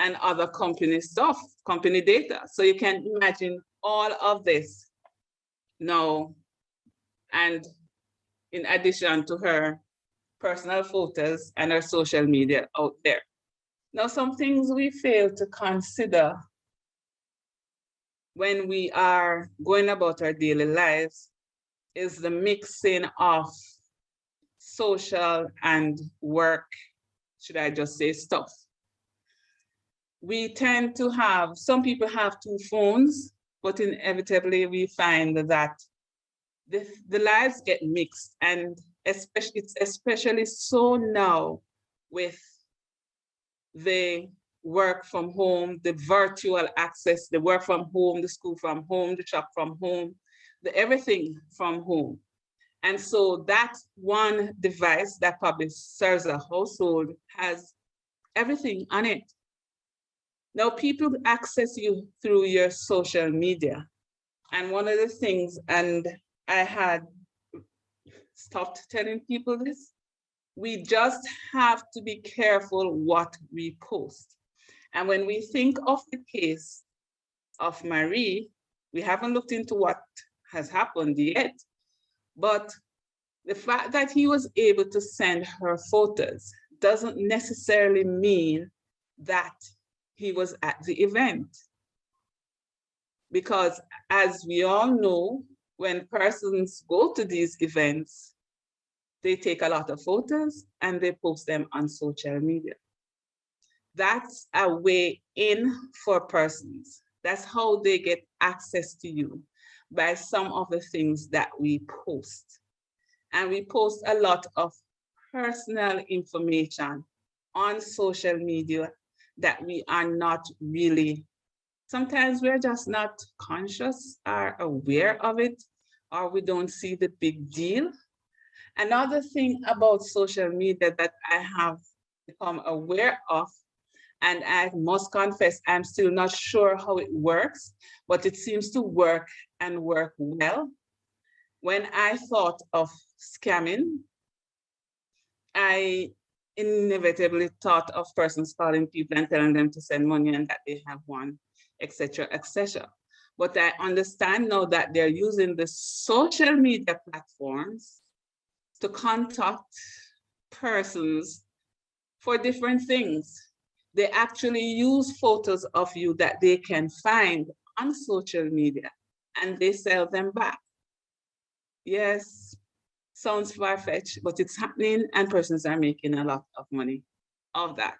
and other company stuff, company data. So you can imagine all of this now, and in addition to her personal photos and her social media out there. Now, some things we fail to consider when we are going about our daily lives is the mixing of social and work, should I just say, stuff. We tend to have, some people have two phones, but inevitably we find that the lives get mixed, and it's especially so now with the work from home, the virtual access, the work from home, the school from home, the shop from home, the everything from home. And so that one device that probably serves a household has everything on it. Now people access you through your social media. And one of the things, and I had stopped telling people this, we just have to be careful what we post. And when we think of the case of Marie, we haven't looked into what has happened yet, but the fact that he was able to send her photos doesn't necessarily mean that he was at the event. Because as we all know, when persons go to these events, they take a lot of photos and they post them on social media. That's a way in for persons. That's how they get access to you, by some of the things that we post. And we post a lot of personal information on social media that we are not really, sometimes we're just not conscious or aware of it, or we don't see the big deal. Another thing about social media that I have become aware of, and I must confess, I'm still not sure how it works, but it seems to work and work well. When I thought of scamming, I inevitably thought of persons calling people and telling them to send money and that they have one, etc., etc. But I understand now that they're using the social media platforms to contact persons for different things. They actually use photos of you that they can find on social media and they sell them back. Yes, sounds far-fetched, but it's happening and persons are making a lot of money of that.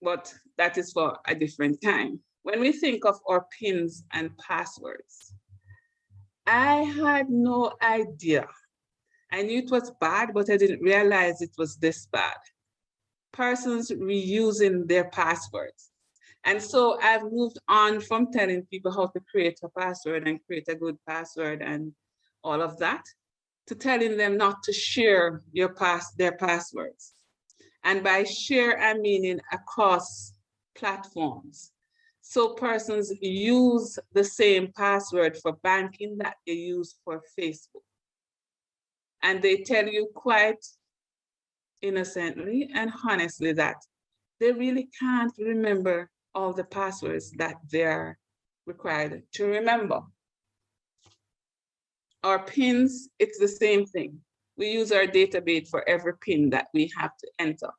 But that is for a different time. When we think of our PINs and passwords, I had no idea. I knew it was bad, but I didn't realize it was this bad. Persons reusing their passwords. And so I've moved on from telling people how to create a password and create a good password and all of that, to telling them not to share their passwords. And by share, I mean across platforms. So persons use the same password for banking that they use for Facebook. And they tell you quite innocently and honestly that they really can't remember all the passwords that they're required to remember. Our PINs, it's the same thing. We use our database for every PIN that we have to enter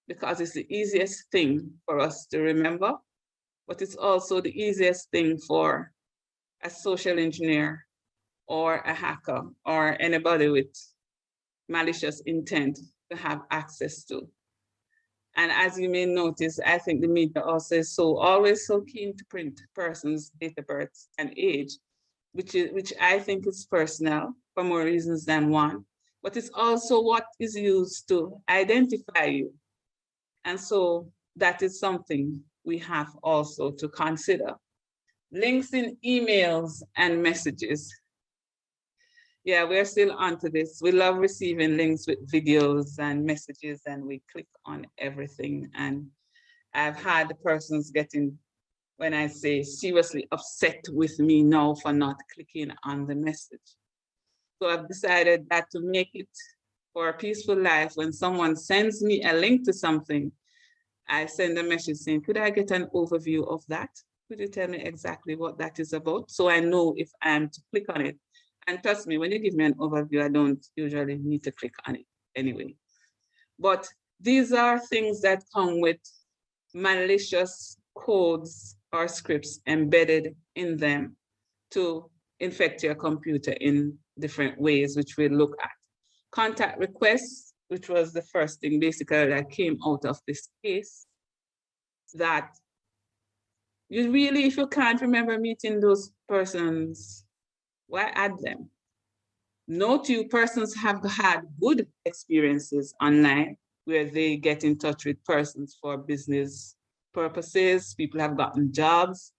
because it's the easiest thing for us to remember, but it's also the easiest thing for a social engineer or a hacker or anybody with malicious intent to have access to. And as you may notice, I think the media also is always so keen to print persons' date of birth and age, which I think is personal for more reasons than one, but it's also what is used to identify you. And so that is something we have also to consider. Links in emails and messages. Yeah, we're still onto this. We love receiving links with videos and messages, and we click on everything. And I've had the persons getting, when I say seriously upset with me now for not clicking on the message. So I've decided that to make it for a peaceful life, when someone sends me a link to something, I send a message saying, could I get an overview of that? Could you tell me exactly what that is about? So I know if I'm to click on it. And trust me, when you give me an overview, I don't usually need to click on it anyway. But these are things that come with malicious codes or scripts embedded in them to infect your computer in different ways, which we'll look at. Contact requests, which was the first thing basically that came out of this case, that you really, if you can't remember meeting those persons, why add them? Note you persons have had good experiences online where they get in touch with persons for business purposes, people have gotten jobs.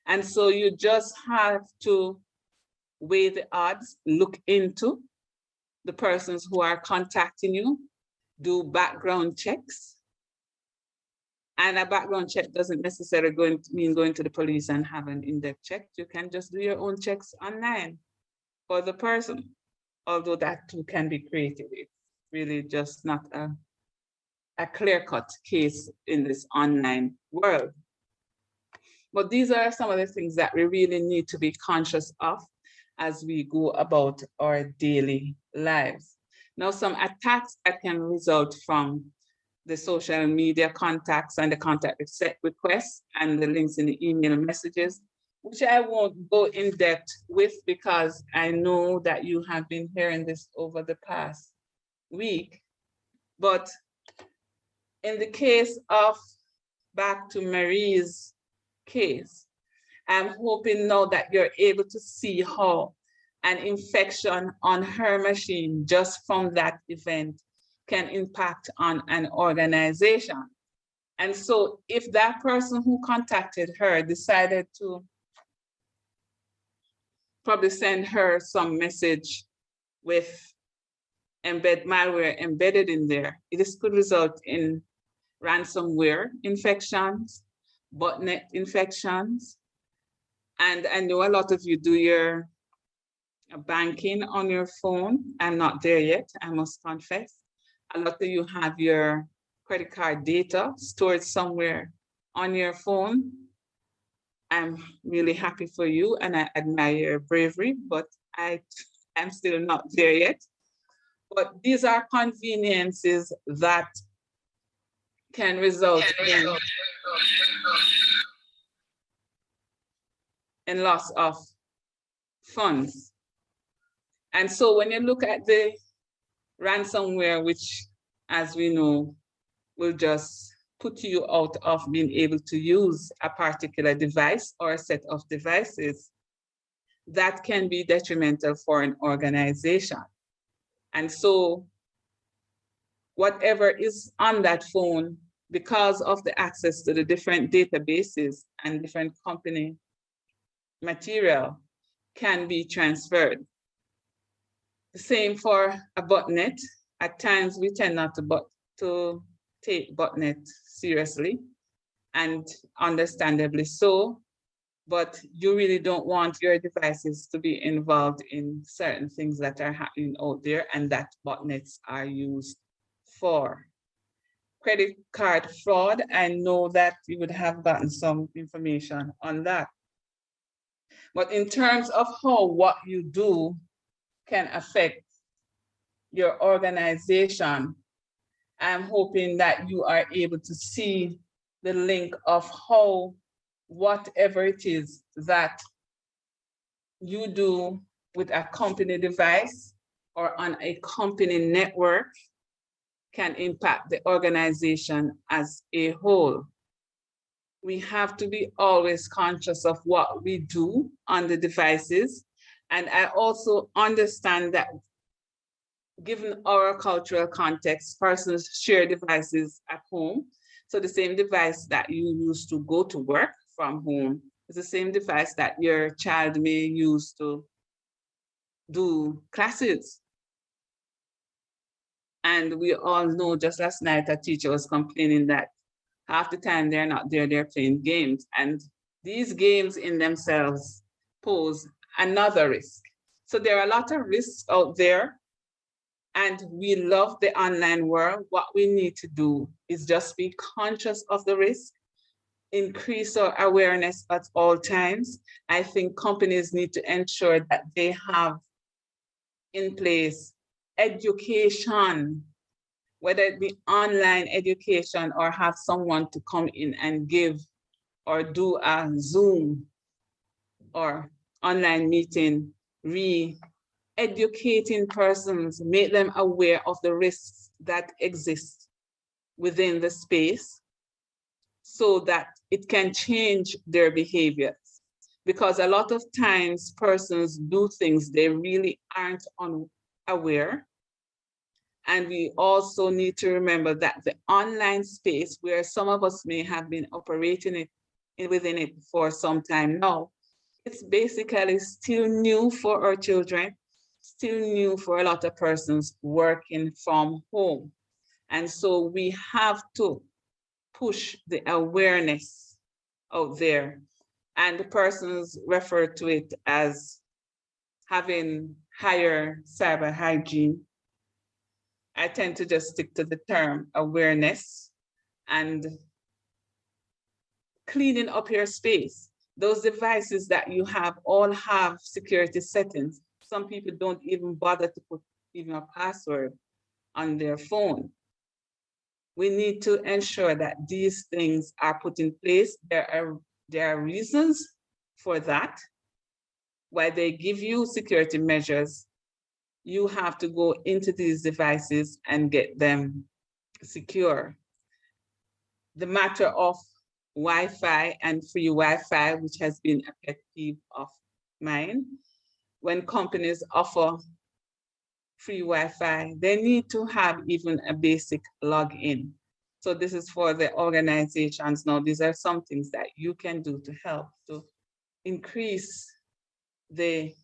And so you just have to weigh the odds, look into the persons who are contacting you, do background checks. And a background check doesn't necessarily mean going to the police and have an in-depth check. You can just do your own checks online for the person, although that too can be created. It's really just not a clear-cut case in this online world. But these are some of the things that we really need to be conscious of as we go about our daily lives. Now, some attacks that can result from the social media contacts and the contact requests and the links in the email messages, which I won't go in depth with because I know that you have been hearing this over the past week. But in the case of, back to Marie's case, I'm hoping now that you're able to see how an infection on her machine just from that event can impact on an organization. And so if that person who contacted her decided to probably send her some message with malware embedded in there, this could result in ransomware infections, botnet infections. And I know a lot of you do your banking on your phone. I'm not there yet, I must confess. A lot of you have your credit card data stored somewhere on your phone. I'm really happy for you and I admire your bravery, but I'm still not there yet. But these are conveniences that can result in loss of funds. And so when you look at the ransomware, which, as we know, will just put you out of being able to use a particular device or a set of devices, that can be detrimental for an organization. And so whatever is on that phone, because of the access to the different databases and different company material, can be transferred. The same for a botnet. At times we tend not to take botnet seriously, and understandably so, but you really don't want your devices to be involved in certain things that are happening out there and that botnets are used for. Credit card fraud, I know that you would have gotten some information on that. But in terms of how what you do can affect your organization, I'm hoping that you are able to see the link of how whatever it is that you do with a company device or on a company network can impact the organization as a whole. We have to be always conscious of what we do on the devices. And I also understand that given our cultural context, persons share devices at home. So the same device that you use to go to work from home is the same device that your child may use to do classes. And we all know, just last night, a teacher was complaining that half the time they're not there, they're playing games. And these games in themselves pose another risk. So there are a lot of risks out there. and we love the online world, what we need to do is just be conscious of the risk, increase our awareness at all times. I think companies need to ensure that they have in place education, whether it be online education or have someone to come in and give or do a Zoom or online meeting, educating persons, make them aware of the risks that exist within the space so that it can change their behaviors. Because a lot of times persons do things they really aren't aware. And we also need to remember that the online space where some of us may have been operating within it for some time now, it's basically still new for our children, still new for a lot of persons working from home. And so we have to push the awareness out there. And the persons refer to it as having higher cyber hygiene. I tend to just stick to the term awareness and cleaning up your space. Those devices that you have all have security settings. Some people don't even bother to put even a password on their phone. We need to ensure that these things are put in place. There are reasons for that, why they give you security measures. You have to go into these devices and get them secure. The matter of Wi-Fi and free Wi-Fi, which has been a pet peeve of mine. When companies offer free Wi-Fi, they need to have even a basic login. So this is for the organizations. Now, these are some things that you can do to help to increase the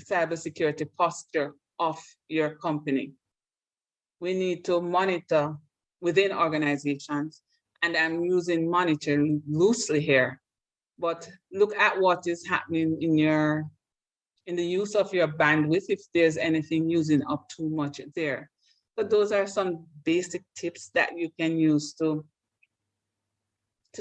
cybersecurity posture of your company. We need to monitor within organizations, and I'm using monitor loosely here, but look at what is happening in the use of your bandwidth, if there's anything using up too much there. So those are some basic tips that you can use to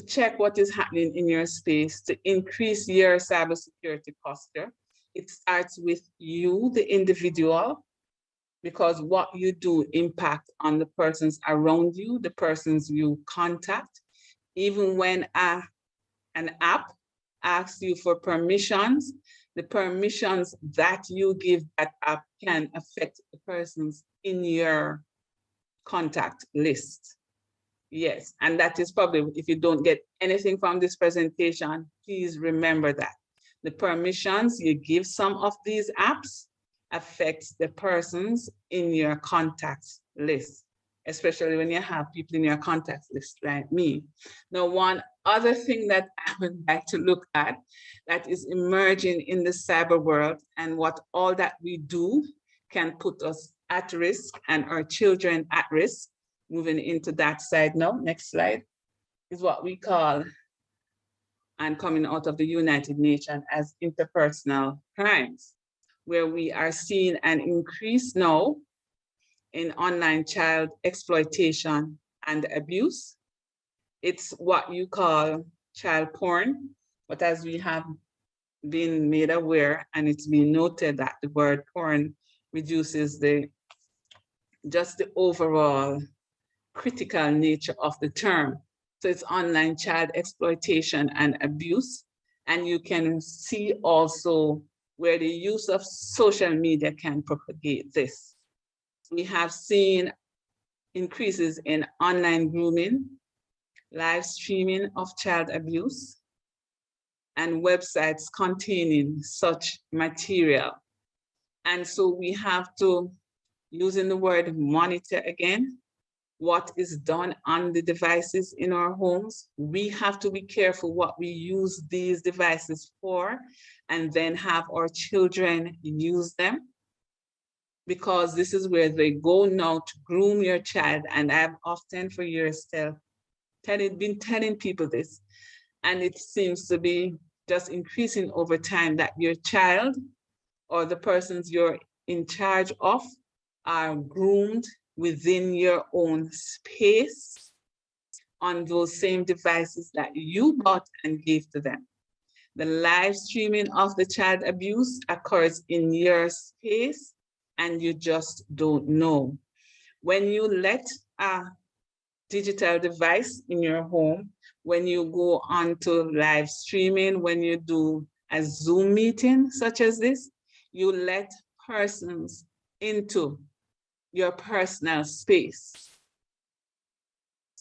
check what is happening in your space, to increase your cybersecurity posture. It starts with you, the individual, because what you do impact on the persons around you, the persons you contact. Even when an app asks you for permissions, the permissions that you give that app can affect the persons in your contact list. Yes, and that is probably, if you don't get anything from this presentation, please remember that. The permissions you give some of these apps affects the persons in your contact list, especially when you have people in your contact list like me. Now, one other thing that I would like to look at that is emerging in the cyber world and what all that we do can put us at risk and our children at risk. Moving into that side now, next slide, is what we call, and coming out of the United Nations, as interpersonal crimes, where we are seeing an increase now in online child exploitation and abuse. It's what you call child porn, but as we have been made aware, and it's been noted that the word porn reduces just the overall critical nature of the term. So it's online child exploitation and abuse. And you can see also where the use of social media can propagate this. We have seen increases in online grooming, live streaming of child abuse, and websites containing such material. And so we have to, using the word monitor again, what is done on the devices in our homes. We have to be careful what we use these devices for, and then have our children use them, because this is where they go now to groom your child. And I've often for years been telling people this, and it seems to be just increasing over time, that your child or the persons you're in charge of are groomed within your own space on those same devices that you bought and gave to them. The live streaming of the child abuse occurs in your space and you just don't know. When you let a digital device in your home, when you go on to live streaming, when you do a Zoom meeting such as this, you let persons into your personal space.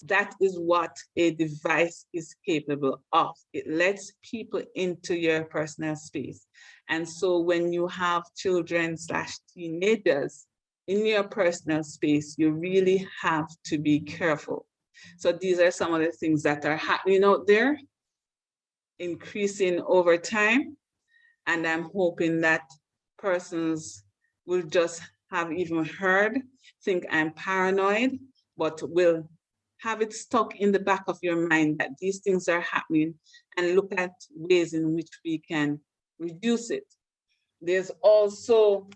That is what a device is capable of. It lets people into your personal space. And so when you have children / teenagers in your personal space, you really have to be careful. So these are some of the things that are happening out there, increasing over time. And I'm hoping that persons will just have even heard, think I'm paranoid, but will have it stuck in the back of your mind that these things are happening and look at ways in which we can reduce it. There's also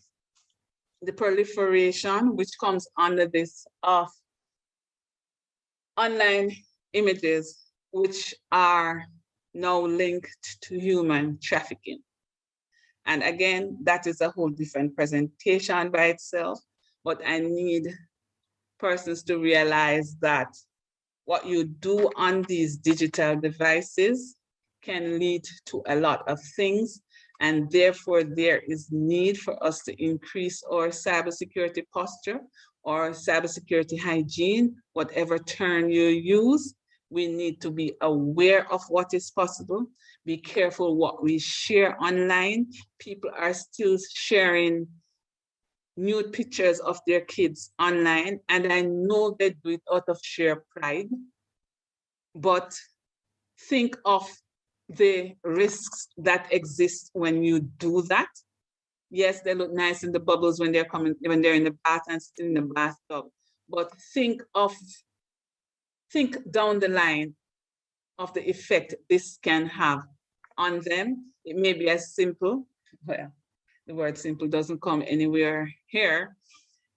the proliferation, which comes under this, of online images, which are now linked to human trafficking. And again, that is a whole different presentation by itself, but I need persons to realize that what you do on these digital devices can lead to a lot of things. And therefore, there is need for us to increase our cybersecurity posture or cybersecurity hygiene, whatever term you use. We need to be aware of what is possible. Be careful what we share online. People are still sharing nude pictures of their kids online, and I know they do it out of sheer pride, but think of the risks that exist when you do that. Yes, they look nice in the bubbles when they're in the bath and sitting in the bathtub, but think down the line of the effect this can have on them. It may be as simple, well, the word simple doesn't come anywhere here.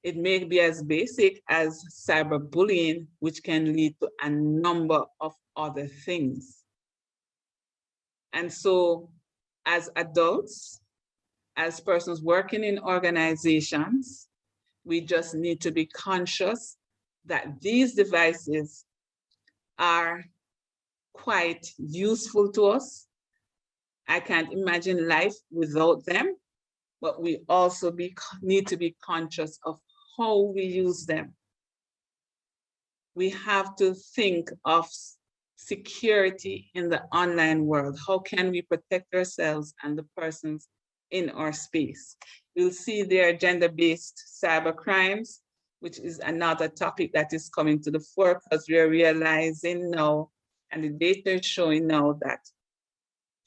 It may be as basic as cyberbullying, which can lead to a number of other things. And so as adults, as persons working in organizations, we just need to be conscious that these devices are quite useful to us. I can't imagine life without them, but we also need to be conscious of how we use them. We have to think of security in the online world. How can we protect ourselves and the persons in our space? You'll see there gender-based cyber crimes, which is another topic that is coming to the fore because we are realizing now, and the data is showing now, that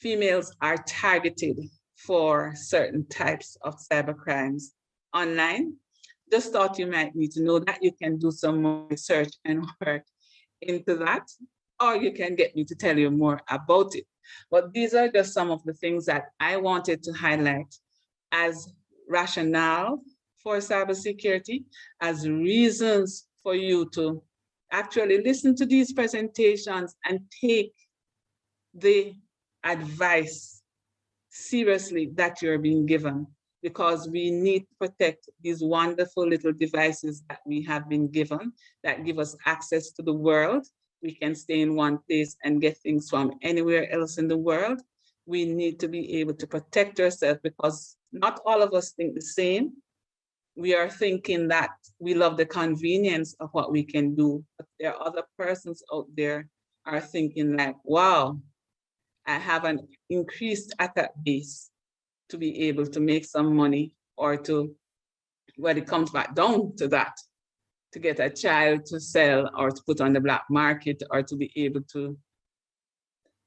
females are targeted for certain types of cyber crimes online. Just thought you might need to know that. You can do some more research and work into that, or you can get me to tell you more about it. But these are just some of the things that I wanted to highlight as rationale for cybersecurity, as reasons for you to actually listen to these presentations and take the advice seriously that you're being given, because we need to protect these wonderful little devices that we have been given that give us access to the world. We can stay in one place and get things from anywhere else in the world. We need to be able to protect ourselves because not all of us think the same. We are thinking that we love the convenience of what we can do, but there are other persons out there are thinking like, wow, I have an increased attack base to be able to make some money, or to, when it comes back down to that, to get a child to sell or to put on the black market, or to be able to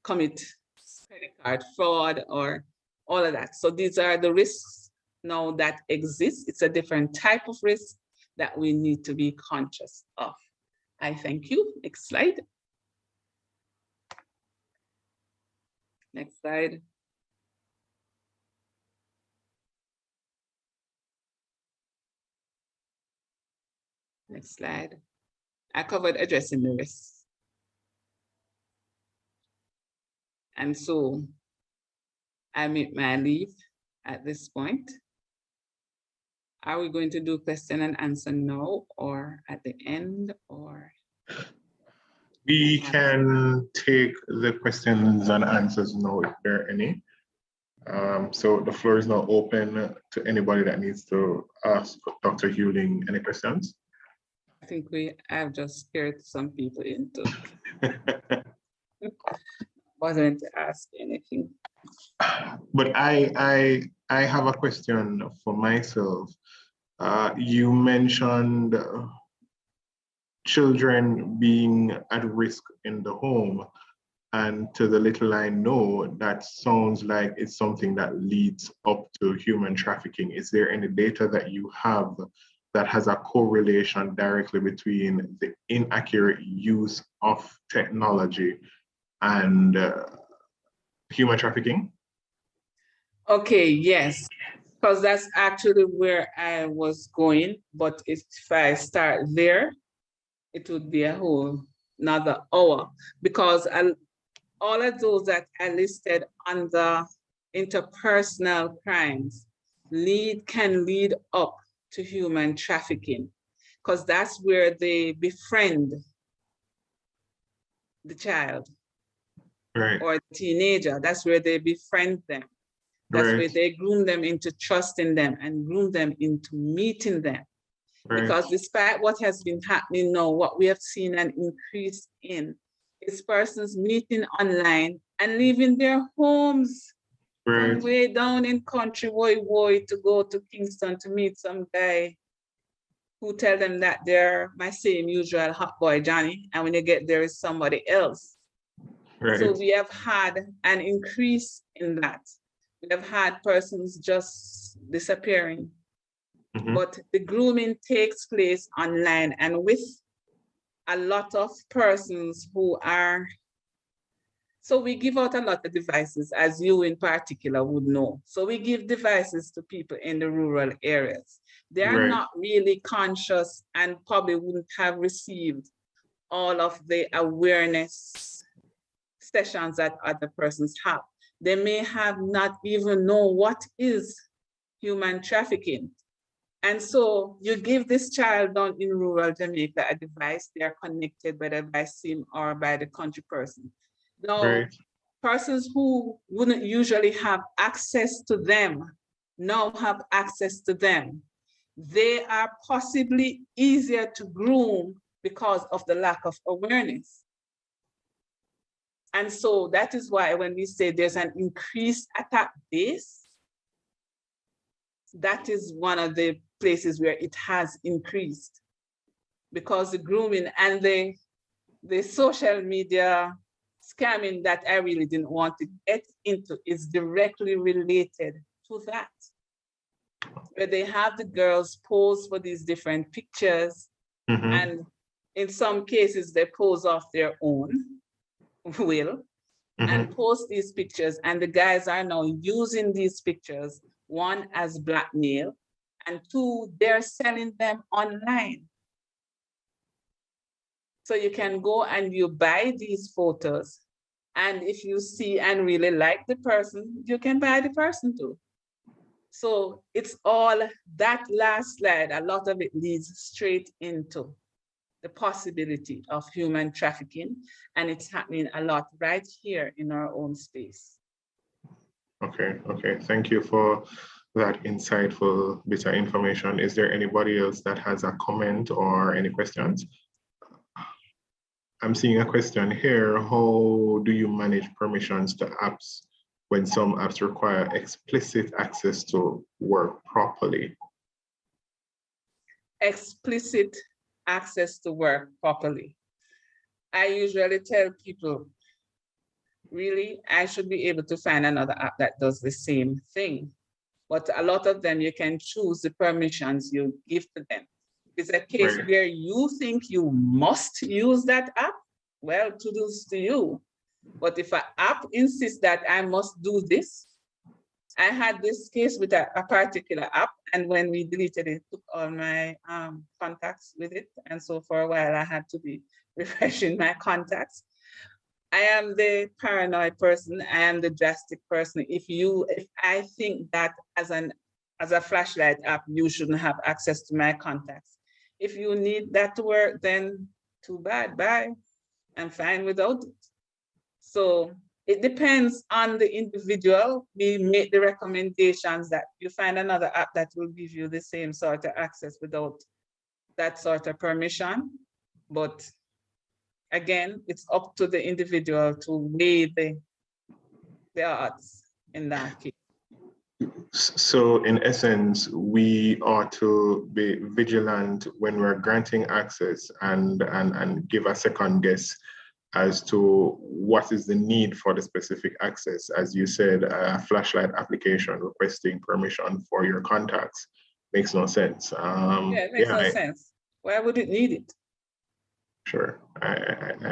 commit credit card fraud or all of that. So these are the risks now that exist. It's a different type of risk that we need to be conscious of. I thank you. Next slide. Next slide. Next slide. I covered addressing the risks. And so I make my leave at this point. Are we going to do question and answer now or at the end, or? We can take the questions and answers now if there are any. So the floor is now open to anybody that needs to ask Dr. Hewling any questions. I think we have just scared some people into wasn't to ask anything. But I have a question for myself. You mentioned children being at risk in the home, and to the little I know, that sounds like it's something that leads up to human trafficking. Is there any data that you have that has a correlation directly between the inaccurate use of technology and human trafficking? Okay, yes, because that's actually where I was going. But if I start there, it would be a whole another hour, because all of those that I listed under interpersonal crimes can lead up to human trafficking, because that's where they befriend the child, right, or the teenager. That's where they befriend them. That's right, where they groom them into trusting them and groom them into meeting them. right. Because despite what has been happening now, what we have seen an increase in is persons meeting online and leaving their homes from way down in country, woy, to go to Kingston to meet some guy who tell them that they're my same usual hot boy Johnny, and when they get there is somebody else. Right. So we have had an increase in that. We have had persons just disappearing. Mm-hmm. But the grooming takes place online, and with a lot of persons who are, so we give out a lot of devices, as you in particular would know. So we give devices to people in the rural areas. They are not really conscious and probably wouldn't have received all of the awareness sessions that other persons have. They may have not even know what is human trafficking. And so you give this child down in rural Jamaica a device, they're connected whether by SIM or by the country person. Now, persons who wouldn't usually have access to them now have access to them. They are possibly easier to groom because of the lack of awareness. And so that is why when we say there's an increased attack base, that is one of the places where it has increased, because the grooming and the social media scamming that I really didn't want to get into is directly related to that, where they have the girls pose for these different pictures, and in some cases they pose off their own will and post these pictures, and the guys are now using these pictures, one as blackmail, and two, they're selling them online. So you can go and you buy these photos, and if you see and really like the person, you can buy the person too. So it's all that last slide, a lot of it leads straight into the possibility of human trafficking, and it's happening a lot right here in our own space. Okay, thank you for that insightful bit of information. Is there anybody else that has a comment or any questions? I'm seeing a question here. How do you manage permissions to apps when some apps require explicit access to work properly? Explicit access to work properly. I usually tell people, really, I should be able to find another app that does the same thing. But a lot of them, you can choose the permissions you give to them. It's a case where you think you must use that app, well, kudos to you. But if an app insists that I must do this, I had this case with a particular app, and when we deleted it, it took all my contacts with it. And so for a while, I had to be refreshing my contacts. I am the paranoid person. I am the drastic person. If I think that as a flashlight app, you shouldn't have access to my contacts. If you need that to work, then too bad, bye. I'm fine without it. So it depends on the individual. We make the recommendations that you find another app that will give you the same sort of access without that sort of permission. But again, it's up to the individual to weigh the odds in that case. So in essence, we ought to be vigilant when we're granting access and give a second guess as to what is the need for the specific access. As you said, a flashlight application requesting permission for your contacts makes no sense. Yeah, it makes no sense. Why would it need it? Sure, I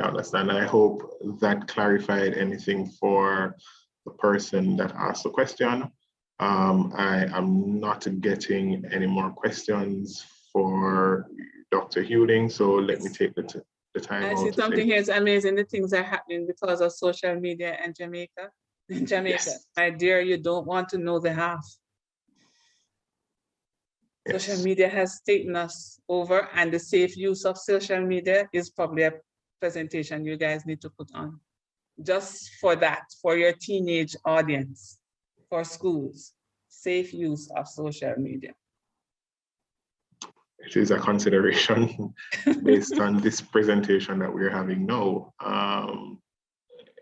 understand. I hope that clarified anything for the person that asked the question. I am not getting any more questions for Dr. Hewling, so let me take the time I out see to something say, here. It's amazing the things are happening because of social media and Jamaica. In Jamaica, yes. my dear, you don't want to know the half. Yes. Social media has taken us over, and the safe use of social media is probably a presentation you guys need to put on. Just for that, for your teenage audience, for schools, safe use of social media. It is a consideration based on this presentation that we're having now.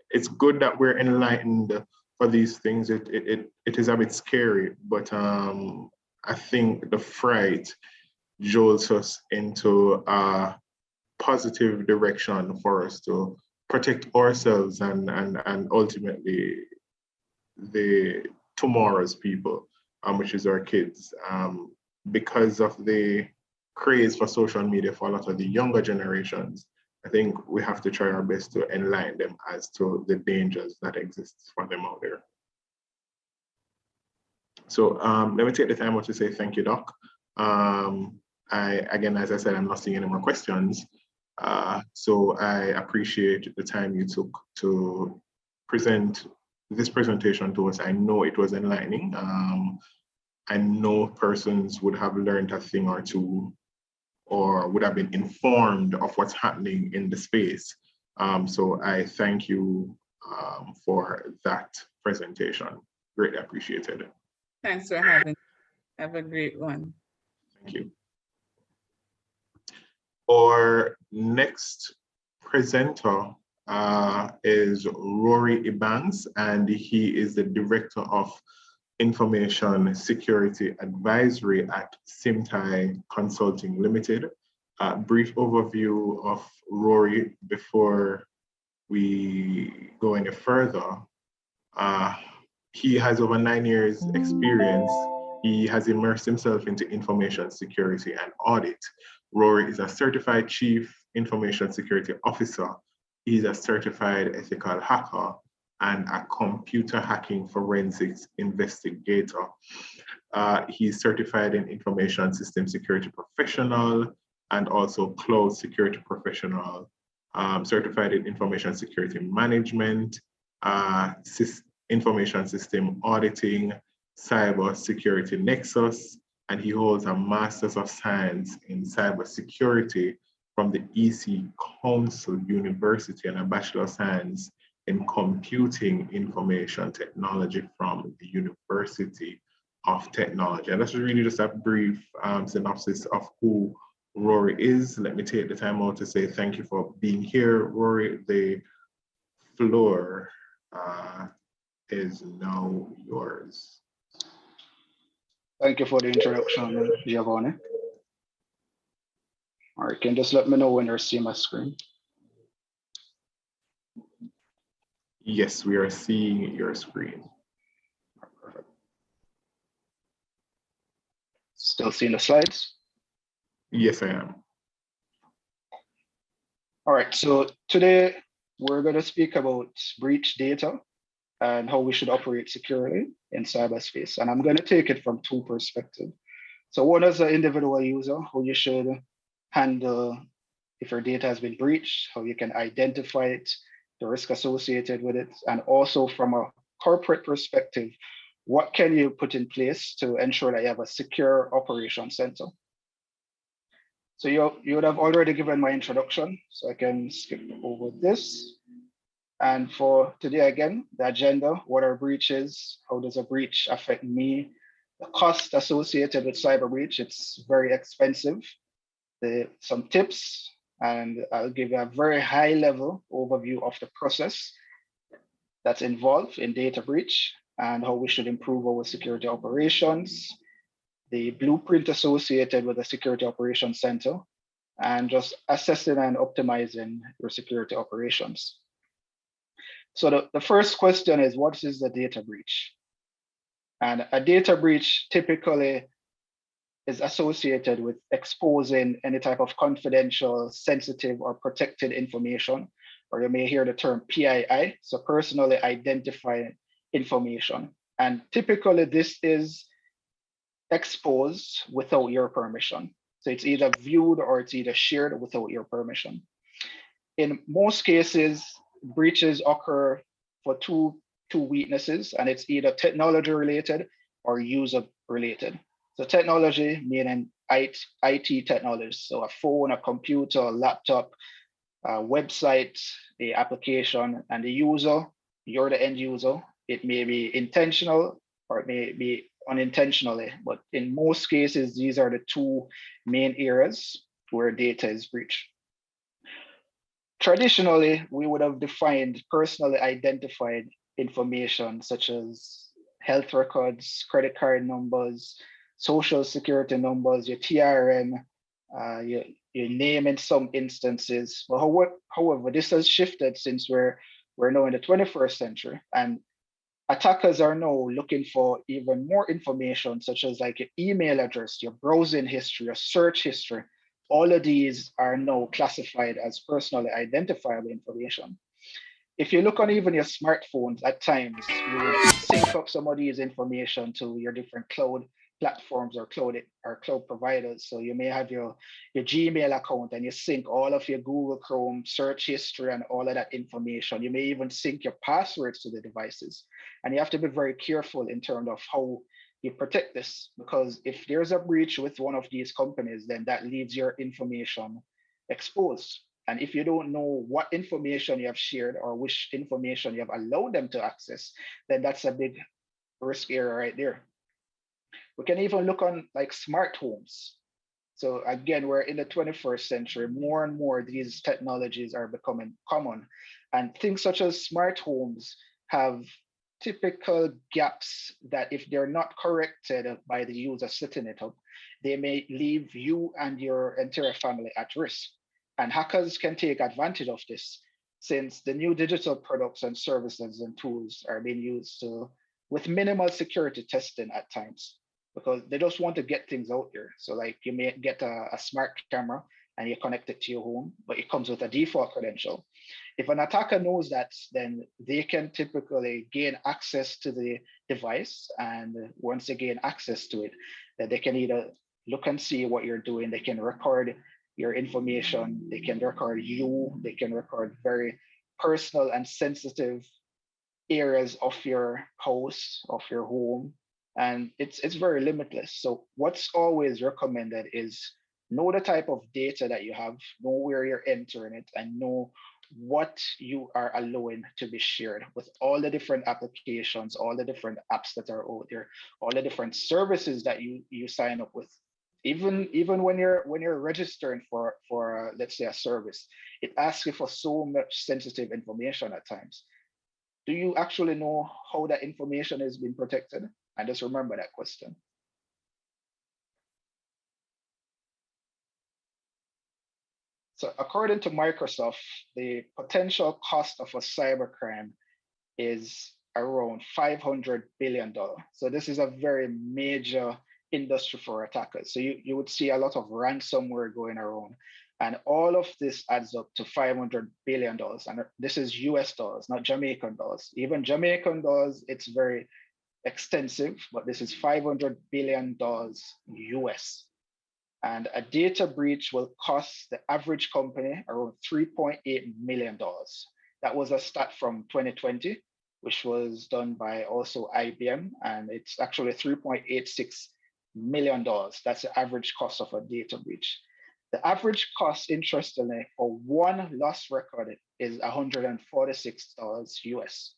It's good that we're enlightened for these things. It is a bit scary, but I think the fright jolts us into a positive direction for us to protect ourselves and ultimately the tomorrow's people, which is our kids, because of the craze for social media for a lot of the younger generations. I think we have to try our best to enlighten them as to the dangers that exist for them out there. So let me take the time out to say thank you, Doc. Again, as I said, I'm not seeing any more questions. So I appreciate the time you took to present this presentation to us. I know it was enlightening. I know persons would have learned a thing or two or would have been informed of what's happening in the space. So I thank you for that presentation. Greatly appreciated. Thanks for having me. Have a great one. Thank you. Our next presenter is Rory Ebanks, and he is the Director of Information Security Advisory at Simtai Consulting Limited. A brief overview of Rory before we go any further. He has over 9 years experience. He has immersed himself into information security and audit. Rory is a certified Chief Information Security Officer. He's a certified ethical hacker and a computer hacking forensics investigator. He's certified in information system security professional and also cloud security professional, certified in information security management, information system auditing, cyber security nexus, and he holds a Master's of Science in Cybersecurity from the EC Council University and a Bachelor of Science in Computing Information Technology from the University of Technology. And that's really just a brief synopsis of who Rory is. Let me take the time out to say thank you for being here, Rory. The floor is now yours. Thank you for the introduction, Giovanni. All right, can you just let me know when you're seeing my screen? Yes, we are seeing your screen. Perfect. Still seeing the slides? Yes, I am. All right, so today we're going to speak about breach data and how we should operate securely in cyberspace. And I'm going to take it from two perspectives. So one is the individual user, how you should handle if your data has been breached, how you can identify it, the risk associated with it, and also from a corporate perspective, what can you put in place to ensure that you have a secure operation center? So you would have already given my introduction, so I can skip over this. And for today, again, the agenda, what are breaches? How does a breach affect me? The cost associated with cyber breach, it's very expensive. Some tips, and I'll give you a very high level overview of the process that's involved in data breach and how we should improve our security operations, the blueprint associated with the Security Operations Center, and just assessing and optimizing your security operations. So the first question is, what is the data breach? And a data breach typically is associated with exposing any type of confidential, sensitive, or protected information, or you may hear the term PII, so personally identified information. And typically this is exposed without your permission. So it's either viewed or it's either shared without your permission. In most cases, breaches occur for two weaknesses, and it's either technology related or user related. So technology meaning IT technology, so a phone, a computer, a laptop, a website, the application, and the user, you're the end user. It may be intentional or it may be unintentionally, but in most cases, these are the two main areas where data is breached. Traditionally, we would have defined personally identified information such as health records, credit card numbers, social security numbers, your TRN, your name in some instances. But however, this has shifted since we're now in the 21st century, and attackers are now looking for even more information, such as like your email address, your browsing history, your search history. All of these are now classified as personally identifiable information. If you look on even your smartphones, at times you will sync up some of these information to your different cloud platforms or cloud providers. So you may have your Gmail account and you sync all of your Google Chrome search history and all of that information. You may even sync your passwords to the devices. And you have to be very careful in terms of how you protect this, because if there's a breach with one of these companies, then that leaves your information exposed. And if you don't know what information you have shared or which information you have allowed them to access, then that's a big risk area right there. We can even look on like smart homes. So again, we're in the 21st century. More and more these technologies are becoming common. And things such as smart homes have typical gaps that if they're not corrected by the user setting it up, they may leave you and your entire family at risk. And hackers can take advantage of this, since the new digital products and services and tools are being used with minimal security testing at times, because they just want to get things out there. So like you may get a smart camera and you connect it to your home, but it comes with a default credential. If an attacker knows that, then they can typically gain access to the device. And once they gain access to it, then they can either look and see what you're doing. They can record your information. They can record you. They can record very personal and sensitive areas of your house, of your home. And it's very limitless. So what's always recommended is know the type of data that you have, know where you're entering it, and know what you are allowing to be shared with all the different applications, all the different apps that are out there, all the different services that you sign up with. Even when you're registering for let's say a service, it asks you for so much sensitive information at times. Do you actually know how that information is being protected? And just remember that question. So according to Microsoft, the potential cost of a cybercrime is around $500 billion. So this is a very major industry for attackers. So you would see a lot of ransomware going around. And all of this adds up to $500 billion. And this is US dollars, not Jamaican dollars. Even Jamaican dollars, it's very extensive, but this is $500 billion US. And a data breach will cost the average company around $3.8 million. That was a stat from 2020, which was done by also IBM, and it's actually $3.86 million. That's the average cost of a data breach. The average cost, interestingly, for one lost record is $146 US.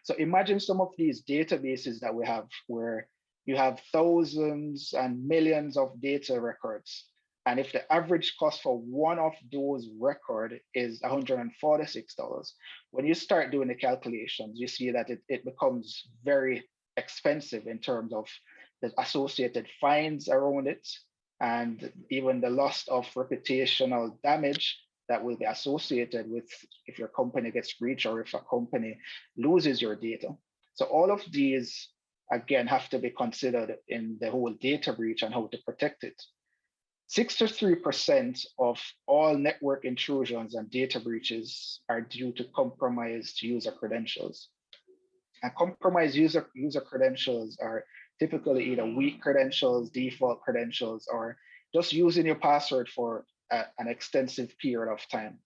So imagine some of these databases that we have where you have thousands and millions of data records. And if the average cost for one of those records is $146, when you start doing the calculations, you see that it becomes very expensive in terms of the associated fines around it, and even the loss of reputational damage that will be associated with if your company gets breached or if a company loses your data. So all of these, again, have to be considered in the whole data breach and how to protect it. 63% of all network intrusions and data breaches are due to compromised user credentials. And compromised user credentials are typically either weak credentials, default credentials, or just using your password for an extensive period of time.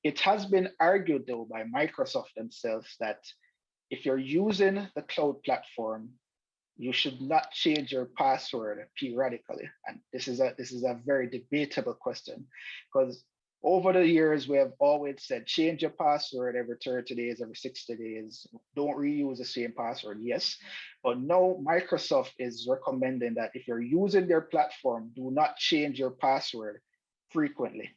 It has been argued, though, by Microsoft themselves that if you're using the cloud platform, you should not change your password periodically. And this is a very debatable question, because over the years, we have always said, change your password every 30 days, every 60 days. Don't reuse the same password, yes. But now Microsoft is recommending that if you're using their platform, do not change your password frequently.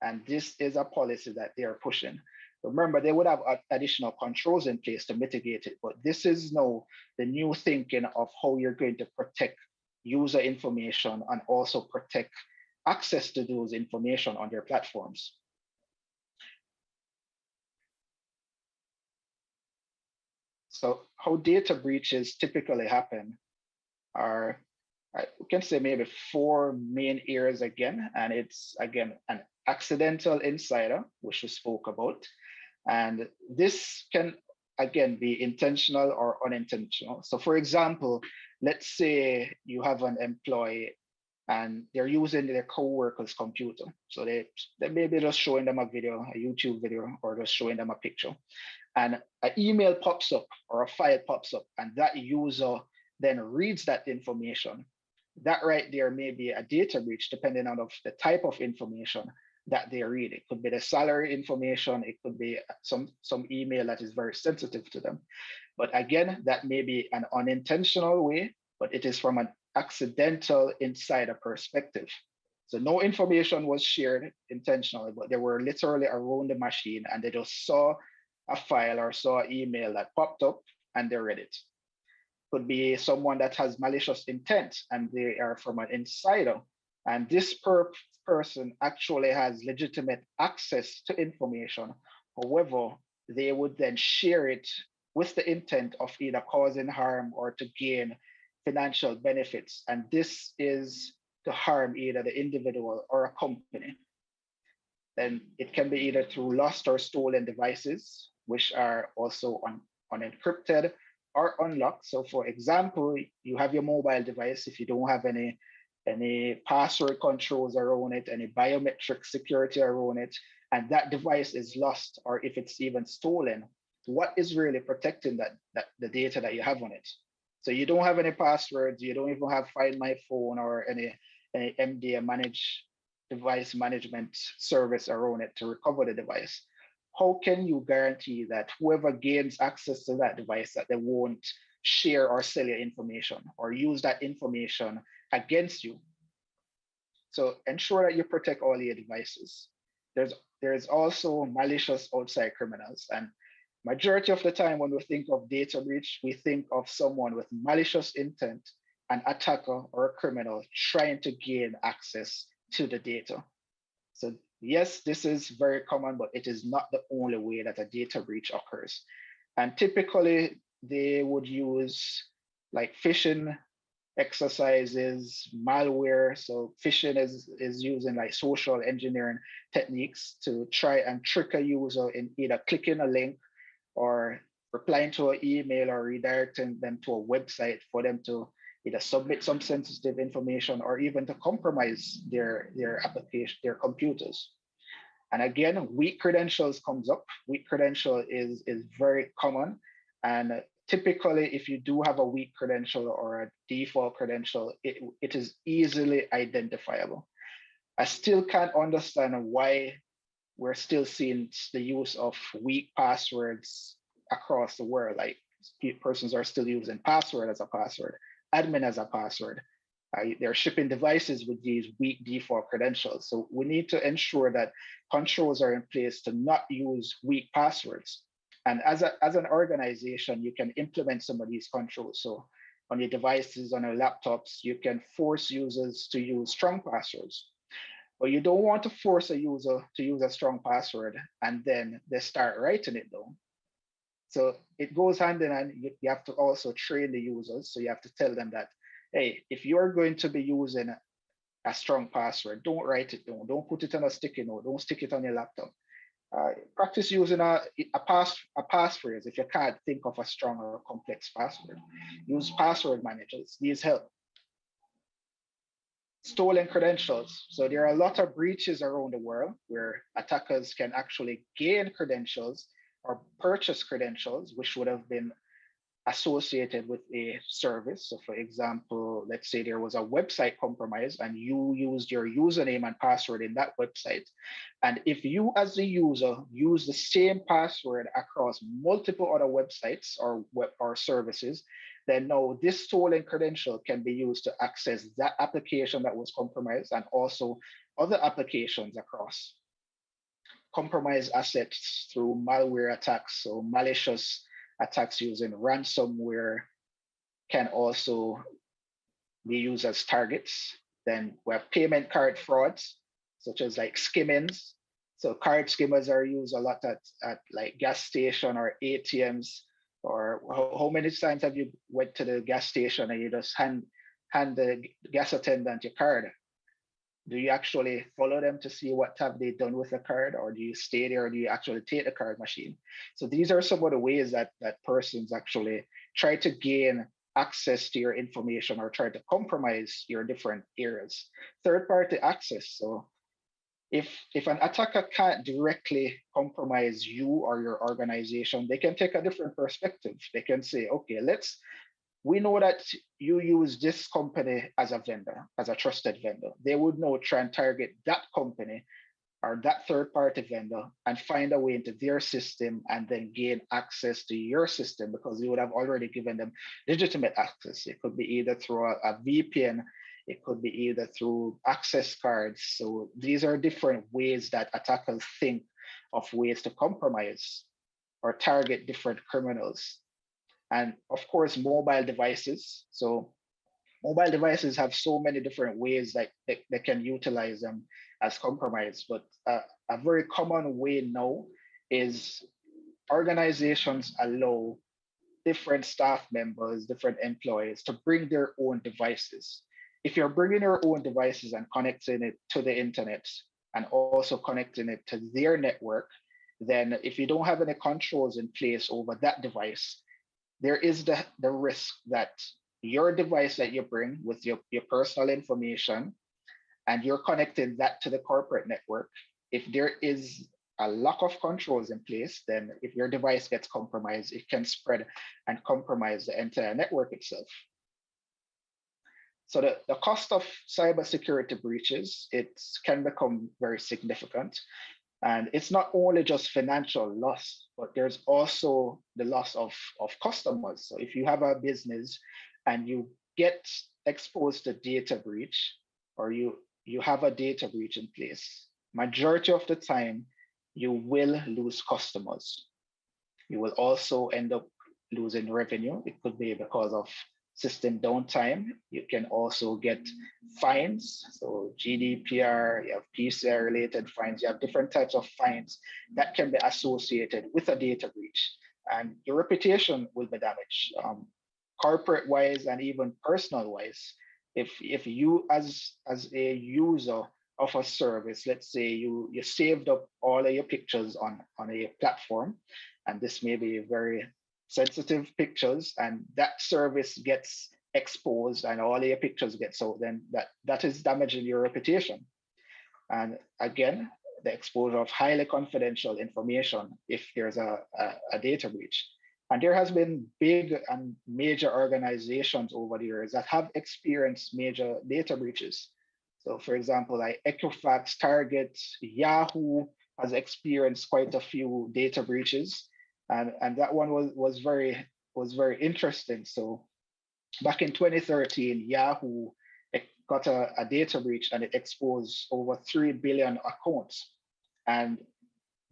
And this is a policy that they are pushing. Remember, they would have additional controls in place to mitigate it, but this is now the new thinking of how you're going to protect user information and also protect access to those information on their platforms. So how data breaches typically happen are, we can say maybe four main areas again, and it's again an accidental insider, which we spoke about. And this can again be intentional or unintentional. So for example, let's say you have an employee and they're using their co-worker's computer. So they may be just showing them a video, a YouTube video, or just showing them a picture. And an email pops up or a file pops up, and that user then reads that information. That right there may be a data breach, depending on the type of information that they read. It could be the salary information, it could be some email that is very sensitive to them. But again, that may be an unintentional way, but it is from an accidental insider perspective. So no information was shared intentionally, but they were literally around the machine and they just saw a file or saw an email that popped up and they read it. Could be someone that has malicious intent and they are from an insider. And this person actually has legitimate access to information. However, they would then share it with the intent of either causing harm or to gain financial benefits. And this is to harm either the individual or a company. Then it can be either through lost or stolen devices, which are also unencrypted or unlocked. So for example, you have your mobile device, if you don't have any password controls around it, any biometric security around it, and that device is lost, or if it's even stolen, what is really protecting the data that you have on it? So you don't have any passwords, you don't even have Find My Phone or any MDM managed device management service around it to recover the device. How can you guarantee that whoever gains access to that device, that they won't share or sell your information or use that information against you? So ensure that you protect all your devices. There's also malicious outside criminals, and majority of the time when we think of data breach, we think of someone with malicious intent, an attacker or a criminal trying to gain access to the data. So yes, this is very common, but it is not the only way that a data breach occurs. And typically they would use like phishing exercises, malware. So phishing is using like social engineering techniques to try and trick a user in either clicking a link or replying to an email or redirecting them to a website for them to either submit some sensitive information or even to compromise their application, their computers. And again, weak credentials comes up. Weak credential is very common. And typically, if you do have a weak credential or a default credential, it is easily identifiable. I still can't understand why we're still seeing the use of weak passwords across the world. Like persons are still using password as a password, admin as a password. They're shipping devices with these weak default credentials. So we need to ensure that controls are in place to not use weak passwords. And as an organization, you can implement some of these controls. So on your devices, on your laptops, you can force users to use strong passwords. But you don't want to force a user to use a strong password and then they start writing it down. So it goes hand in hand. You have to also train the users. So you have to tell them that, hey, if you're going to be using a strong password, don't write it down. Don't put it on a sticky note. Don't stick it on your laptop. Practice using a passphrase if you can't think of a strong or a complex password. Use password managers. These help. Stolen credentials. So there are a lot of breaches around the world where attackers can actually gain credentials or purchase credentials, which would have been associated with a service. So for example, let's say there was a website compromise and you used your username and password in that website. And if you as the user use the same password across multiple other websites or web or services, then now this stolen credential can be used to access that application that was compromised and also other applications across. Compromised assets through malware attacks, so malicious attacks using ransomware can also be used as targets. Then we have payment card frauds, such as like skimmings. So card skimmers are used a lot at like gas station or ATMs. Or how many times have you went to the gas station and you just hand the gas attendant your card? Do you actually follow them to see what have they done with the card, or do you stay there, or do you actually take the card machine? So these are some of the ways that persons actually try to gain access to your information or try to compromise your different areas. Third-party access. So if an attacker can't directly compromise you or your organization, they can take a different perspective. They can say, okay, we know that you use this company as a vendor, as a trusted vendor. They would now try and target that company or that third-party vendor and find a way into their system and then gain access to your system because you would have already given them legitimate access. It could be either through a VPN, it could be either through access cards. So these are different ways that attackers think of ways to compromise or target different criminals. And of course, mobile devices. So mobile devices have so many different ways that they can utilize them as compromise. But a very common way now is organizations allow different staff members, different employees to bring their own devices. If you're bringing your own devices and connecting it to the internet and also connecting it to their network, then if you don't have any controls in place over that device, there is the risk that your device that you bring with your personal information and you're connecting that to the corporate network. If there is a lack of controls in place, then if your device gets compromised, it can spread and compromise the entire network itself. So the cost of cybersecurity breaches, it can become very significant. And it's not only just financial loss, but there's also the loss of customers. So if you have a business and you get exposed to data breach or you have a data breach in place, majority of the time, you will lose customers. You will also end up losing revenue. It could be because of system downtime. You can also get fines. So GDPR, you have PCI related fines, you have different types of fines that can be associated with a data breach and your reputation will be damaged. corporate wise and even personal wise. If you as a user of a service, let's say you saved up all of your pictures on a platform, and this may be very sensitive pictures, and that service gets exposed and all of your pictures get sold, then that is damaging your reputation. And again, the exposure of highly confidential information if there's a data breach. And there has been big and major organizations over the years that have experienced major data breaches. So for example, like Equifax, Target, Yahoo has experienced quite a few data breaches. And that one was very interesting. So back in 2013, Yahoo got a data breach and it exposed over 3 billion accounts. And